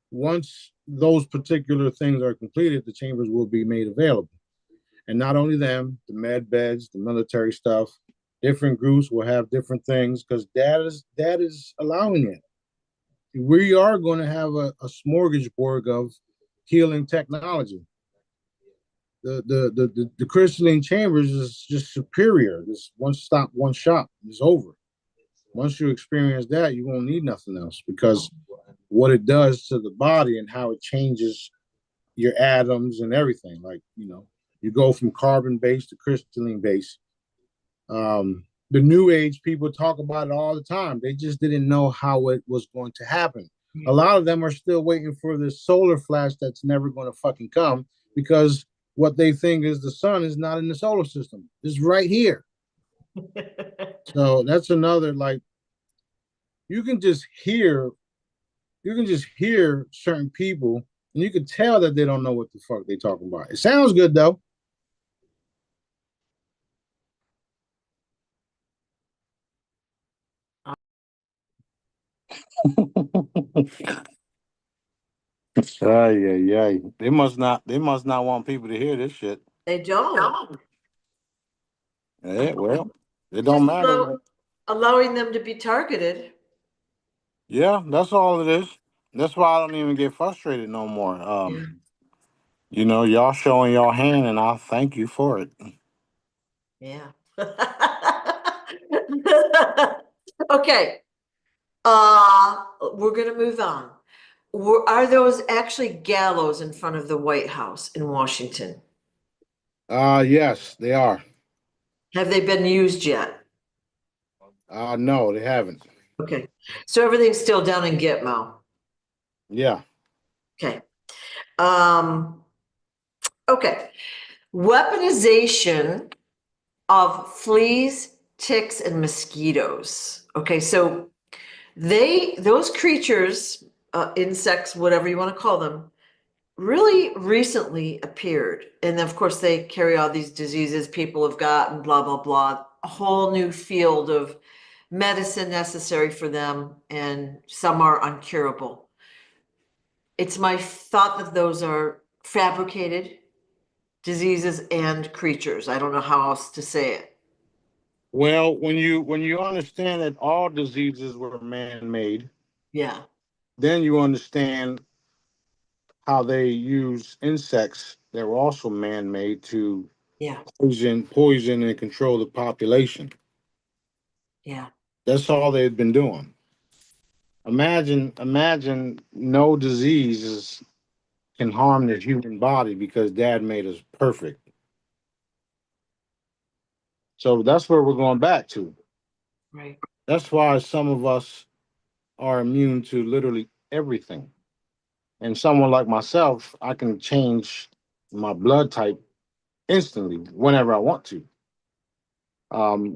Once those particular things are completed, the chambers will be made available. And not only them, the med beds, the military stuff, different groups will have different things because dad is allowing it. We are going to have a smorgasbord of healing technology. The crystalline chambers is just superior. This one stop, one shop is over. Once you experience that, you won't need nothing else because what it does to the body and how it changes your atoms and everything. Like, you go from carbon base to crystalline base. The new age people talk about it all the time. They just didn't know how it was going to happen. A lot of them are still waiting for this solar flash that's never going to fucking come because what they think is the sun is not in the solar system. It's right here. So that's another, like, you can just hear certain people and you can tell that they don't know what the fuck they talking about. It sounds good though. Ay, ay, ay. They must not want people to hear this shit. They don't. Yeah, well, it Just don't matter. allowing them to be targeted. Yeah, that's all it is. That's why I don't even get frustrated no more. Yeah. Y'all showing y'all hand, and I'll thank you for it. Yeah. Okay. We're gonna move on. Are those actually gallows in front of the White House in Washington? Yes, they are. Have they been used yet? No, they haven't. Okay. So everything's still down in Gitmo. Yeah. Okay. Um, okay. Weaponization of fleas, ticks, and mosquitoes. Okay, so those creatures, insects, whatever you want to call them, really recently appeared. And of course, they carry all these diseases people have got and blah, blah, blah. A whole new field of medicine necessary for them, and some are uncurable. It's my thought that those are fabricated diseases and creatures. I don't know how else to say it. Well, when you understand that all diseases were man-made, Yeah, then you understand how they use insects that were also man-made to yeah, poison and control the population. yeah, That's all they've been doing. Imagine no diseases can harm the human body because Dad made us perfect. So that's where we're going back to. right. That's why some of us are immune to literally everything. And someone like myself, I can change my blood type instantly whenever I want to.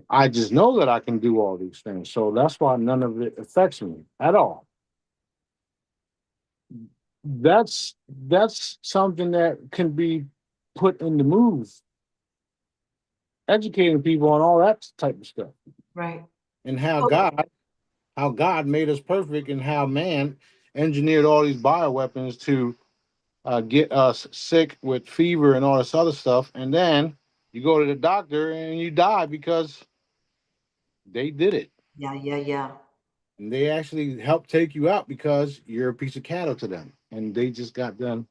I just know that I can do all these things. So that's why none of it affects me at all. That's something that can be put in the moves, educating people on all that type of stuff. Right. And Oh, how God made us perfect and how man engineered all these bioweapons to get us sick with fever and all this other stuff. And then you go to the doctor and you die because they did it. yeah, yeah, yeah. And they actually help take you out because you're a piece of cattle to them. And they just got done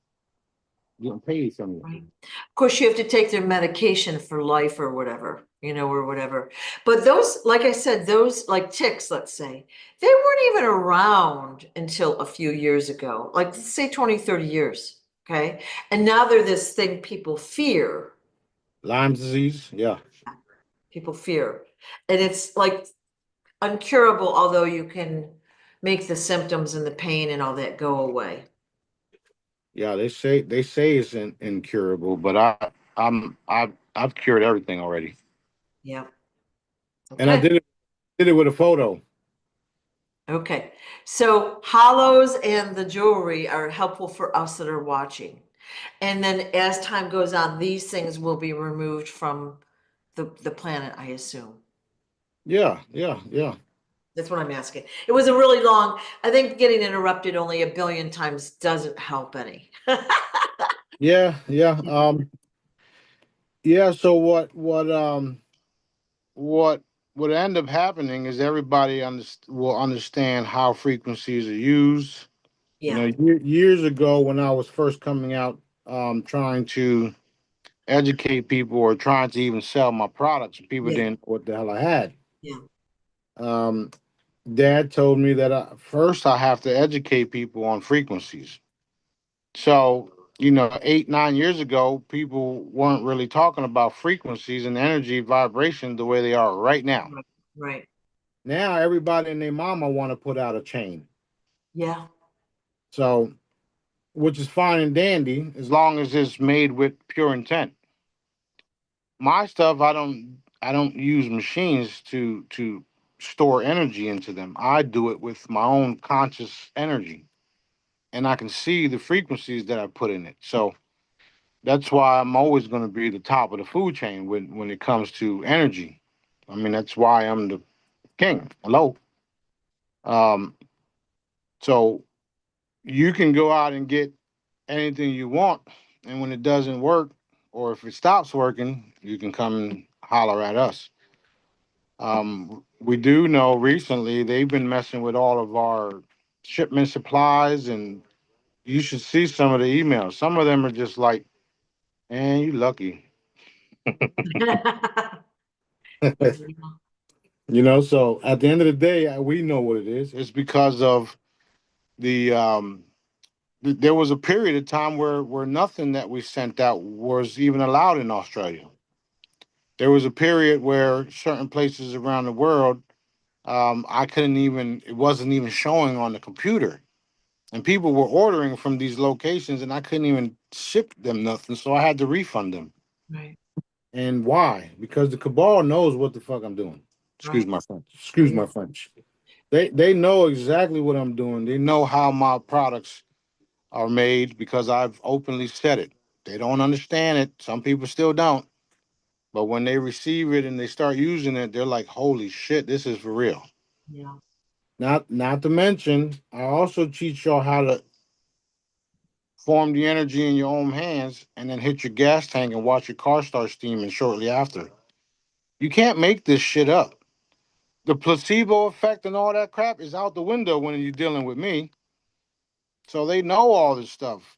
getting paid from you. Right. Of course, you have to take their medication for life or whatever, or whatever. But those, like I said, those like ticks, let's say, they weren't even around until a few years ago, like let's say 20, 30 years. Okay. And now they're this thing people fear. Lyme disease, yeah. People fear. And it's like uncurable, although you can make the symptoms and the pain and all that go away. Yeah, they say it's incurable, but I've cured everything already. Yeah. And I Okay. did it with a photo. Okay, so hollows and the jewelry are helpful for us that are watching. And then as time goes on, these things will be removed from the planet, I assume. Yeah, yeah, yeah. That's what I'm asking. It was a really long, I think getting interrupted only a billion times doesn't help any. Yeah, yeah. Yeah, so what would end up happening is everybody will understand how frequencies are used. Yeah, Years ago when I was first coming out, trying to educate people or trying to even sell my products, people yeah, didn't know what the hell I had. yeah, Um, Dad told me that first I have to educate people on frequencies. So, 8, 9 years ago, people weren't really talking about frequencies and energy vibration the way they are right now. right, right. Now everybody and their mama want to put out a chain. Yeah, So, which is fine and dandy as long as it's made with pure intent. My stuff, I don't use machines to store energy into them. I do it with my own conscious energy, and I can see the frequencies that I put in it. So that's why I'm always going to be the top of the food chain when it comes to energy. I mean, that's why I'm the king. Hello. Um, so you can go out and get anything you want, and when it doesn't work, or if it stops working, you can come and holler at us. We do know recently they've been messing with all of our shipment supplies, and you should see some of the emails. Some of them are just like, "Man, you lucky." yeah, So at the end of the day, we know what it is. It's because of the there was a period of time where nothing that we sent out was even allowed in Australia. There was a period where certain places around the world, I couldn't even, it wasn't even showing on the computer. And people were ordering from these locations and I couldn't even ship them nothing. So I had to refund them. right, And why? Because the cabal knows what the fuck I'm doing. Excuse right. my French. Excuse Yeah, my French. They know exactly what I'm doing. They know how my products are made because I've openly said it. They don't understand it. Some people still don't. But when they receive it and they start using it, they're like, "Holy shit, this is for real." Yeah. Not to mention, I also teach y'all how to form the energy in your own hands and then hit your gas tank and watch your car start steaming shortly after. You can't make this shit up. The placebo effect and all that crap is out the window when you're dealing with me. So they know all this stuff.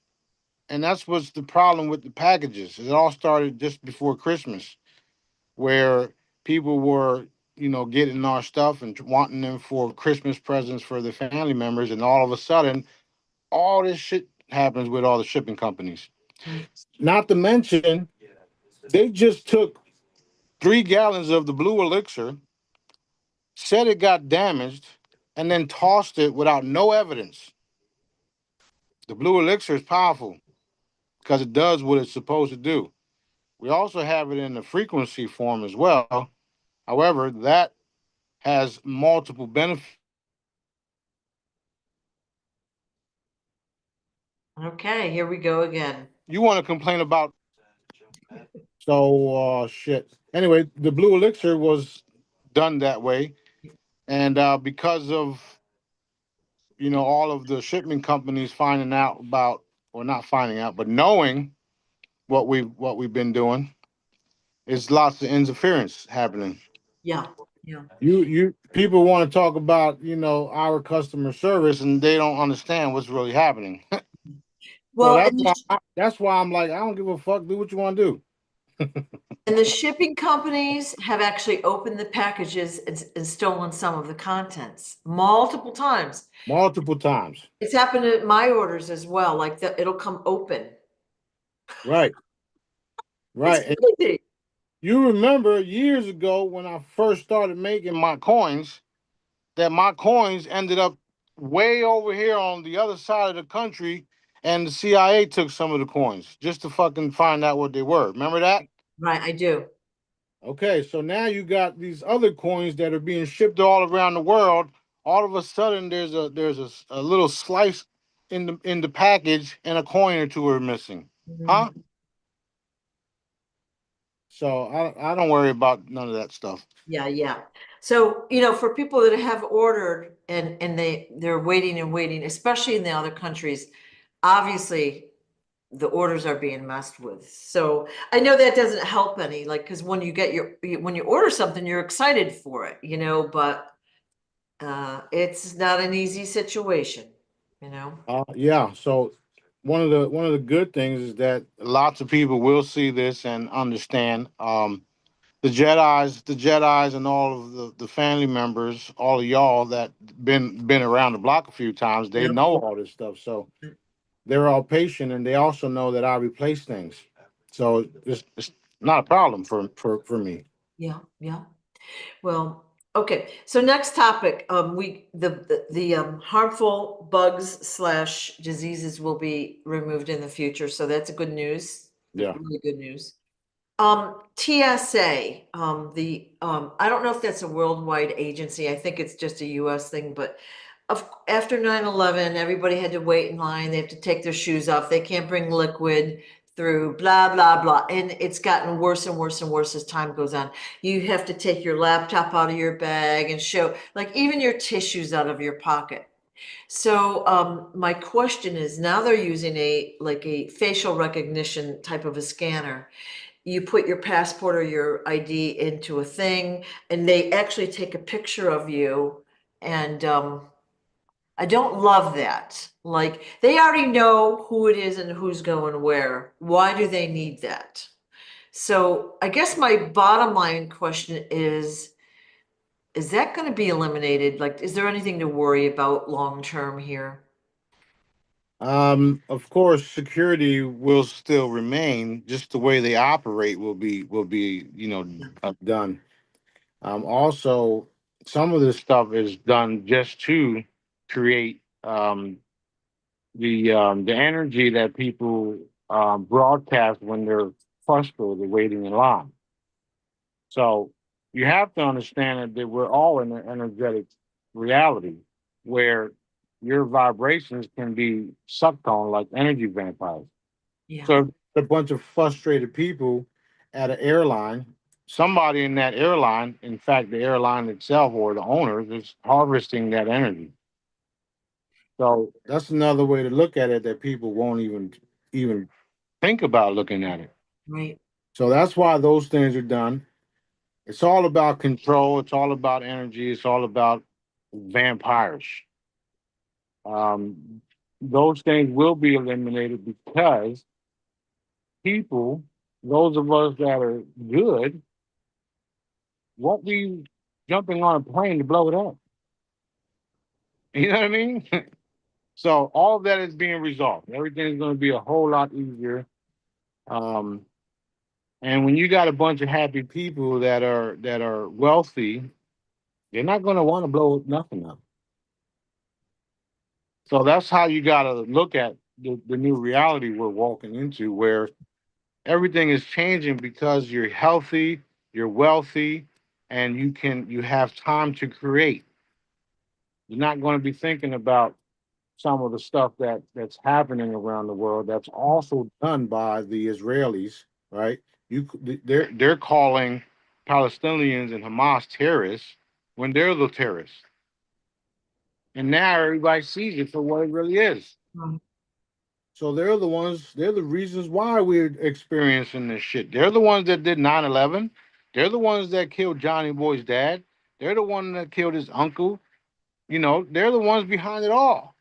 And that's what's the problem with the packages. It all started just before Christmas, where people were, getting our stuff and wanting them for Christmas presents for their family members. And all of a sudden, all this shit happens with all the shipping companies. Mm. Not to mention, they just took 3 gallons of the blue elixir, said it got damaged, and then tossed it without no evidence. The blue elixir is powerful because it does what it's supposed to do. We also have it in the frequency form as well. However, that has multiple benefits. Okay, here we go again. You want to complain about shit. Anyway, the blue elixir was done that way, and because of all of the shipment companies finding out about, or not finding out, but knowing what we've been doing, is lots of interference happening. Yeah, yeah. You people want to talk about our customer service, and they don't understand what's really happening. So Well, that's why I'm like, I don't give a fuck. Do what you want to do. and the shipping companies have actually opened the packages and stolen some of the contents multiple times. Multiple times. It's happened at my orders as well, like it'll come open. Right. It's Right. And crazy. you remember years ago when I first started making my coins, that my coins ended up way over here on the other side of the country, and the CIA took some of the coins just to fucking find out what they were. Remember that? Right, I do. Okay, so now you got these other coins that are being shipped all around the world. All of a sudden, there's a little slice in the package, and a coin or two are missing. Huh? Mhm. So I don't worry about none of that stuff. Yeah, yeah. So, for people that have ordered and they're waiting and waiting, especially in the other countries, obviously the orders are being messed with. So I know that doesn't help any, like, because when you get when you order something, you're excited for it, but it's not an easy situation. Yeah. So one of the good things is that lots of people will see this and understand. The Jedi's, and all of the family members, all of y'all that been around the block a few times, they Yep. know all this stuff. So they're all patient, and they also know that I replace things. So it's not a problem for me. Yeah, yeah. Well, okay. So next topic, the harmful bugs slash diseases will be removed in the future. So that's good news. Yeah. Really good news. TSA, I don't know if that's a worldwide agency. I think it's just a US thing, but after 9/11, everybody had to wait in line. They have to take their shoes off. They can't bring liquid through, blah, blah, blah. And it's gotten worse and worse and worse as time goes on. You have to take your laptop out of your bag and show, like, even your tissues out of your pocket. So my question is, now they're using a facial recognition type of a scanner. You put your passport or your ID into a thing, and they actually take a picture of you. And I don't love that. Like, they already know who it is and who's going where. Why do they need that? So I guess my bottom line question is that going to be eliminated? Like, is there anything to worry about long term here? Of course, security will still remain. Just the way they operate will be done. Also, some of this stuff is done just to create the energy that people broadcast when they're frustrated waiting in line. So you have to understand that we're all in an energetic reality where your vibrations can be sucked on like energy vampires. Yeah. So if a bunch of frustrated people at an airline, somebody in that airline, in fact, the airline itself or the owners, is harvesting that energy. So that's another way to look at it that people won't even think about looking at it. Right. So that's why those things are done. It's all about control. It's all about energy. It's all about vampires. Um, those things will be eliminated because people, those of us that are good, won't be jumping on a plane to blow it up. You know what I mean? So all of that is being resolved. Everything's going to be a whole lot easier. Um, and when you got a bunch of happy people that are wealthy, they're not going to want to blow nothing up. So that's how you got to look at the new reality we're walking into, where everything is changing because you're healthy, you're wealthy, and you have time to create. You're not going to be thinking about some of the stuff that's happening around the world that's also done by the Israelis, right? They're calling Palestinians and Hamas terrorists when they're the terrorists. And now everybody sees it for what it really is. Mm. So they're the reasons why we're experiencing this shit. They're the ones that did 9/11. They're the ones that killed Johnny Boy's dad. They're the one that killed his uncle. You know, they're the ones behind it all.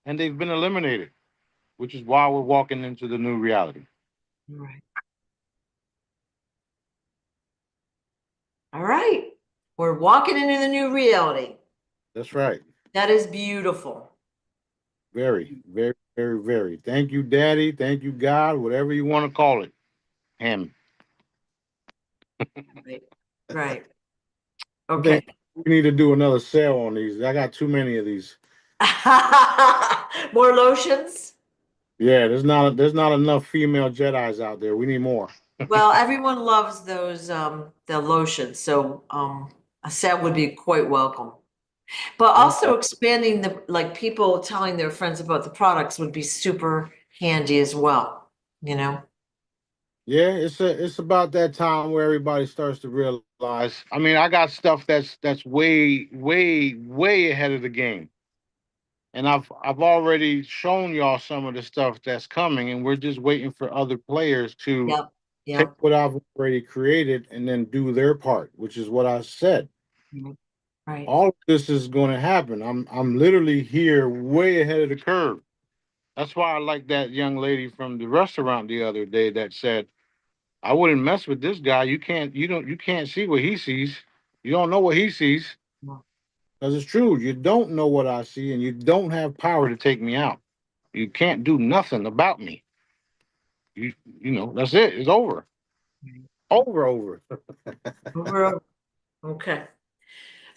And they've been eliminated, which is why we're walking into the new reality. Right. All right. We're walking into the new reality. That's right. That is beautiful. Very, very, very, very. Thank you, Daddy. Thank you, God, whatever you want to call it. Him. Right. Right. I Okay. think we need to do another sale on these. I got too many of these. More lotions? Yeah, there's not enough female Jedis out there. We need more. Well, everyone loves those the lotions, so a set would be quite welcome. But also expanding the like people telling their friends about the products would be super handy as well, you know? Yeah, it's about that time where everybody starts to realize. I mean, I got stuff that's way, way, way ahead of the game. And I've already shown y'all some of the stuff that's coming, and we're just waiting for other players to Yep. take Yep. what I've already created and then do their part, which is what I said. Mhm. Right. All of this is going to happen. I'm literally here way ahead of the curve. That's why I like that young lady from the restaurant the other day that said, "I wouldn't mess with this guy. You can't see what he sees. You don't know what he sees." Well, Because it's true. You don't know what I see, and you don't have power to take me out. You can't do nothing about me. You know, that's it. It's over. Over. Over. Okay.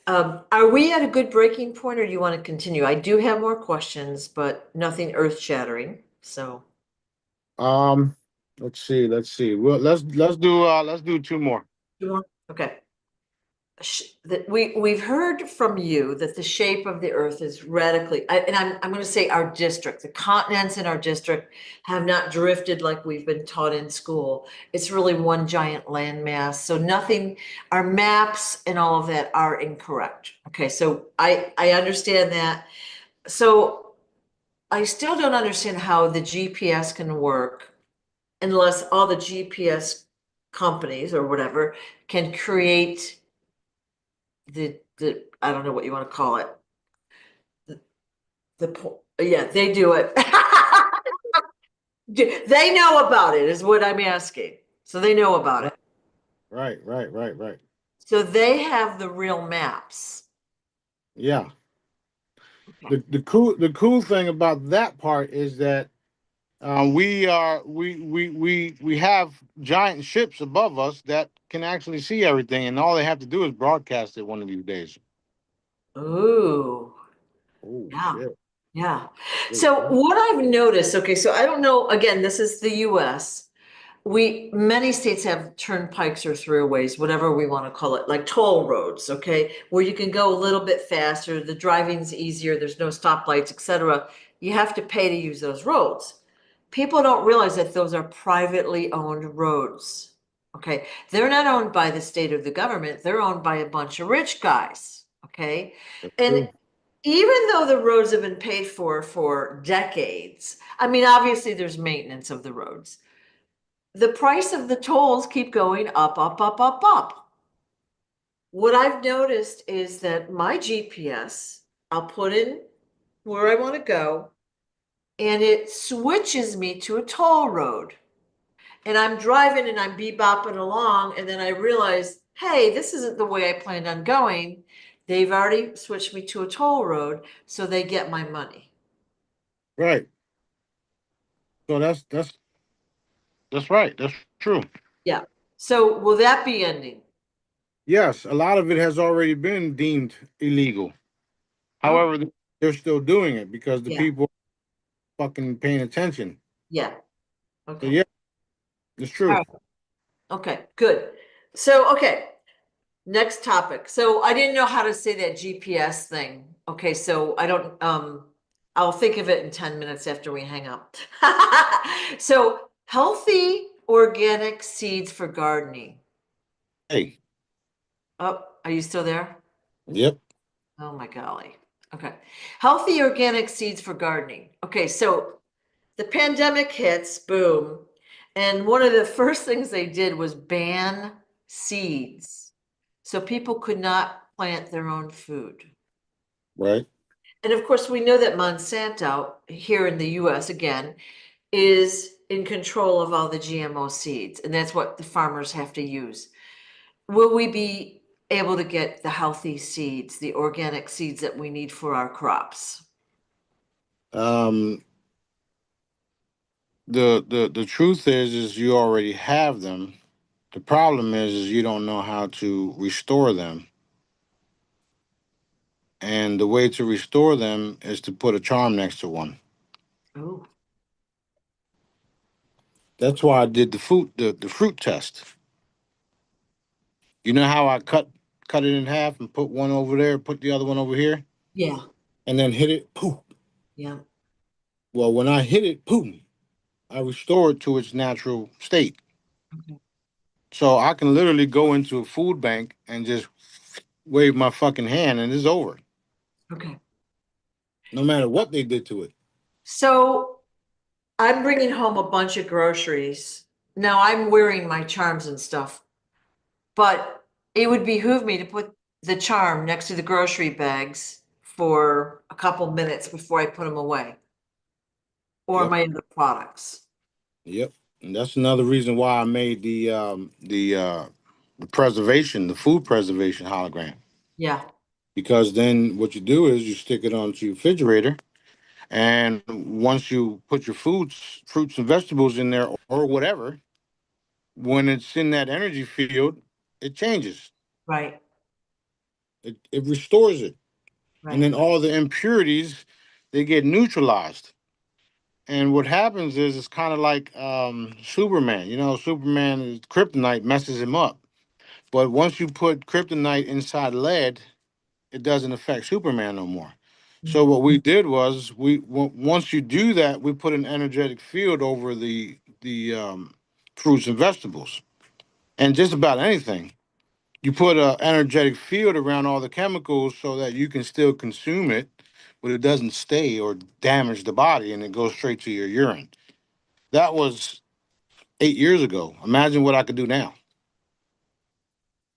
Are we at a good breaking point or do you want to continue? I do have more questions, but nothing earth shattering. So, Um, let's see. Well, let's do two more. you want- okay. That we've heard from you that the shape of the earth is radically, and I'm going to say our district, the continents in our district have not drifted like we've been taught in school. It's really one giant landmass. So nothing, our maps and all of that are incorrect. Okay, so I understand that. So I still don't understand how the GPS can work unless all the GPS companies or whatever can create the I don't know what you want to call it. Yeah, they do it. They know about it is what I'm asking. So they know about it. Right. So they have the real maps. Yeah. Okay. The cool thing about that part is that we have giant ships above us that can actually see everything, and all they have to do is broadcast it one of these days. Ooh, Oh yeah. shit! Yeah. So what I've noticed, okay, so I don't know, again, this is the US. many states have turnpikes or throughways, whatever we want to call it, like toll roads, okay? Where you can go a little bit faster, the driving's easier, there's no stoplights, etc. You have to pay to use those roads. People don't realize that those are privately owned roads, okay? They're not owned by the state or the government, they're owned by a bunch of rich guys, okay? And even though the roads have been paid for decades, I mean, obviously there's maintenance of the roads. The price of the tolls keep going up, up, up, up, up. What I've noticed is that my GPS, I'll put in where I want to go, and it switches me to a toll road. And I'm driving and I'm bebopping along, and then I realize, hey, this isn't the way I planned on going. They've already switched me to a toll road, so they get my money. Right. So that's right. That's true. Yeah. So will that be ending? Yes, a lot of it has already been deemed illegal. Oh, However, they're still doing it because the yeah. people are fucking paying attention. Yeah. So Okay. yeah, it's true. All right. Okay, good. So, okay, next topic. So I didn't know how to say that GPS thing. Okay, so I don't, I'll think of it in 10 minutes after we hang up. So healthy organic seeds for gardening. Hey, Oh, are you still there? yep. Oh my golly. Okay. Healthy organic seeds for gardening. Okay, so the pandemic hits, boom. And one of the first things they did was ban seeds. So people could not plant their own food. Right. And of course, we know that Monsanto here in the US again is in control of all the GMO seeds, and that's what the farmers have to use. Will we be able to get the healthy seeds, the organic seeds that we need for our crops? Um, the truth is you already have them. The problem is you don't know how to restore them. And the way to restore them is to put a charm next to one. Oh, That's why I did the fruit test. You know how I cut it in half and put one over there, put the other one over here, yeah, and then hit it, poof. yeah. Well, when I hit it, poof, I restore it to its natural state. Okay. So I can literally go into a food bank and just wave my fucking hand and it's over. Okay. No matter what they did to it. So I'm bringing home a bunch of groceries. Now I'm wearing my charms and stuff, but it would behoove me to put the charm next to the grocery bags for a couple minutes before I put them away or Yep. my other products. Yep. And that's another reason why I made the preservation, the food preservation hologram. Yeah. Because then what you do is you stick it onto your refrigerator, and once you put your foods, fruits and vegetables in there or whatever, when it's in that energy field, it changes. Right. It restores it. And Right. then all the impurities, they get neutralized. And what happens is it's kind of like Superman. You know, Superman, kryptonite messes him up. But once you put kryptonite inside lead, it doesn't affect Superman no more. So Mhm. what we did was once you do that, we put an energetic field over the fruits and vegetables and just about anything. You put an energetic field around all the chemicals so that you can still consume it, but it doesn't stay or damage the body and it goes straight to your urine. That was 8 years ago. Imagine what I could do now.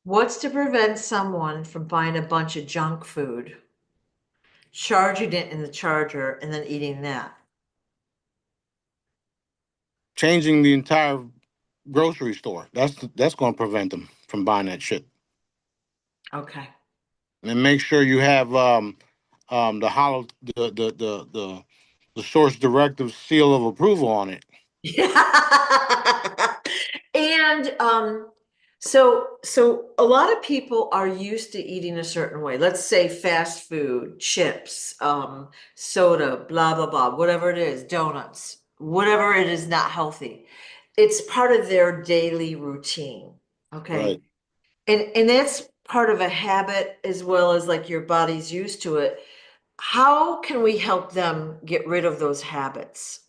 What's to prevent someone from buying a bunch of junk food, charging it in the charger, and then eating that? Changing the entire grocery store. That's going to prevent them from buying that shit. Okay. And make sure you have the hollow the source directive seal of approval on it. And so a lot of people are used to eating a certain way. Let's say fast food, chips, soda, blah blah blah, whatever it is, donuts, whatever it is not healthy. it's part of their daily routine. Okay. Right. And that's part of a habit as well as like your body's used to it. How can we help them get rid of those habits?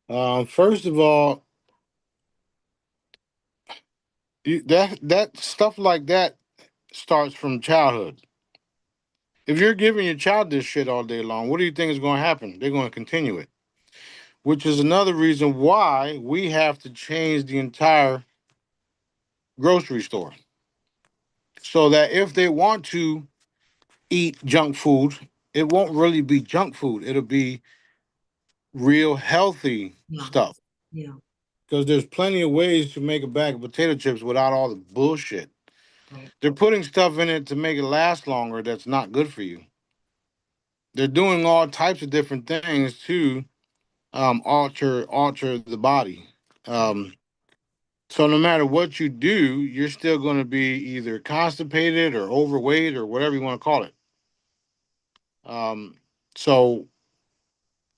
First of all, that stuff like that starts from childhood. If you're giving your child this shit all day long, what do you think is going to happen? They're going to continue it, which is another reason why we have to change the entire grocery store so that if they want to eat junk food, it won't really be junk food. It'll be real healthy Yeah. stuff. Yeah. Because there's plenty of ways to make a bag of potato chips without all the bullshit. Right. They're putting stuff in it to make it last longer that's not good for you. They're doing all types of different things to alter the body. Um, so no matter what you do, you're still going to be either constipated or overweight or whatever you want to call it. So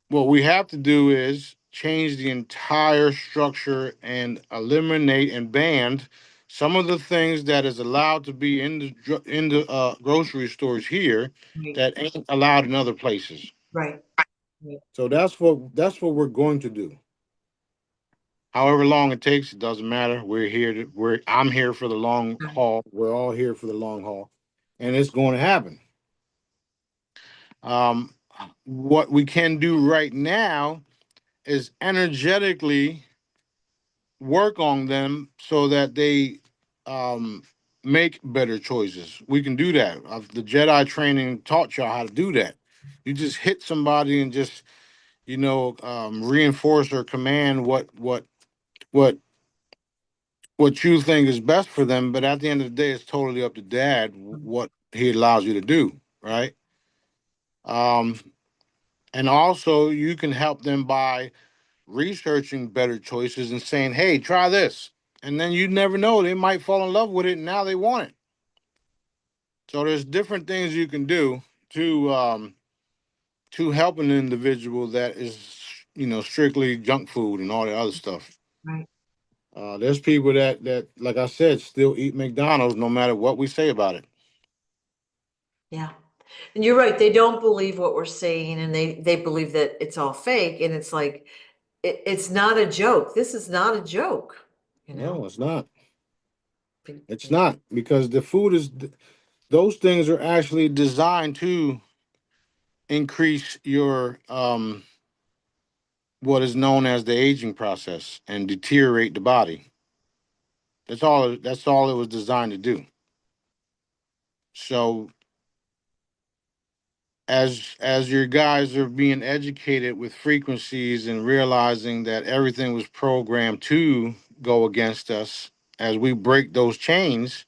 what we have to do is change the entire structure and eliminate and ban some of the things that is allowed to be in the grocery stores here Right. that ain't allowed in other places. Right. Right. So that's what we're going to do. However long it takes, it doesn't matter. I'm here for the long haul. We're all here for the long haul, and it's going to happen. Um, what we can do right now is energetically work on them so that they um, make better choices. We can do that. The Jedi training taught y'all how to do that. You just hit somebody and just reinforce or command what what you think is best for them. But at the end of the day, it's totally up to Dad what he allows you to do, right? Um, and also, you can help them by researching better choices and saying, "Hey, try this," and then you never know, they might fall in love with it, and now they want it. So there's different things you can do to help an individual that is strictly junk food and all the other stuff. Right. There's people that like I said still eat McDonald's no matter what we say about it. Yeah. And you're right. They don't believe what we're saying and they believe that it's all fake. And it's like, it's not a joke. This is not a joke, you know? No, it's not. Think- It's not, because the food is those things are actually designed to increase your what is known as the aging process and deteriorate the body. That's all it was designed to do. So as your guys are being educated with frequencies and realizing that everything was programmed to go against us, as we break those chains,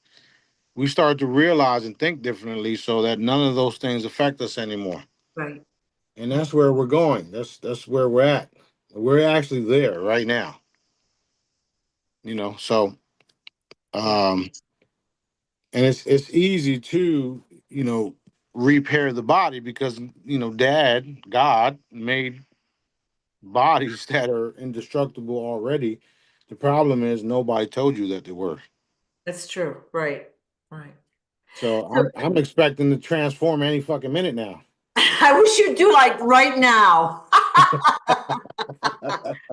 we start to realize and think differently so that none of those things affect us anymore. Right. And that's where we're going. That's where we're at. We're actually there right now. So Yeah. um and it's easy to, repair the body because God made bodies that are indestructible already. The problem is nobody told you that they were. That's true. Right. Right. So So I'm expecting to transform any fucking minute now. I wish you'd do like right now.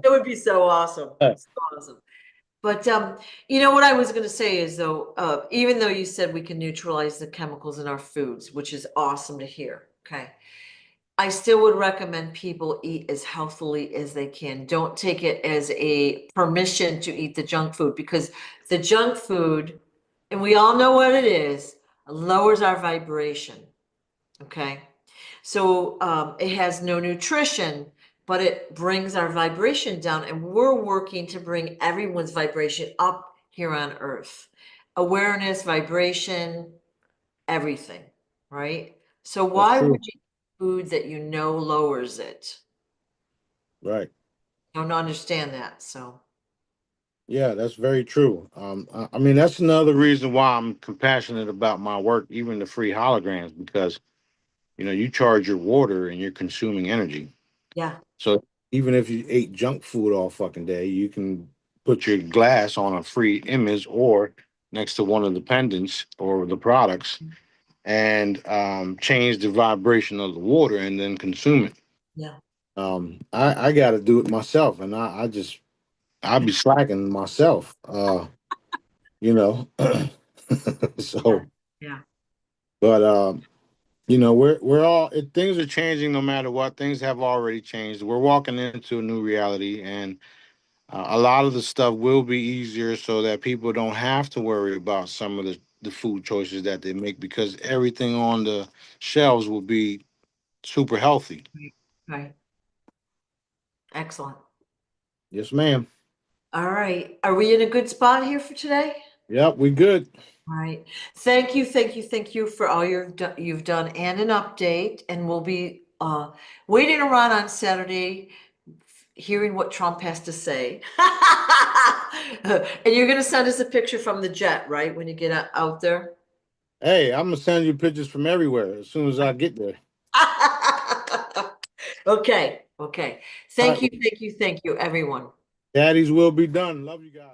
It would be so awesome. So awesome. But you know what I was going to say is though, even though you said we can neutralize the chemicals in our foods, which is awesome to hear. Okay. I still would recommend people eat as healthily as they can. Don't take it as a permission to eat the junk food because the junk food, and we all know what it is, lowers our vibration. Okay. So it has no nutrition, but it brings our vibration down. And we're working to bring everyone's vibration up here on earth. Awareness, vibration, everything, right? So That's why true. would you eat food that you know lowers it? Right. I don't understand that. So Yeah, that's very true. I mean, that's another reason why I'm compassionate about my work, even the free holograms, because you charge your water and you're consuming energy. yeah, So even if you ate junk food all fucking day, you can put your glass on a free image or next to one of the pendants or the products and change the vibration of the water and then consume it. Yeah. I got to do it myself, and I be slacking myself. You know, so Yeah. but we're all things are changing no matter what. Things have already changed. We're walking into a new reality, and a lot of the stuff will be easier so that people don't have to worry about some of the food choices that they make because everything on the shelves will be super healthy. Right. Excellent. Yes, ma'am. All right. Are we in a good spot here for today? Yep, we good. All right. Thank you, thank you, thank you for all you've done and an update. And we'll be waiting around on Saturday, hearing what Trump has to say. And you're gonna send us a picture from the jet, right? When you get out there. Hey, I'm gonna send you pictures from everywhere as soon as I get there. Okay, okay. All right. Thank you, everyone. Daddies will be done. Love you guys.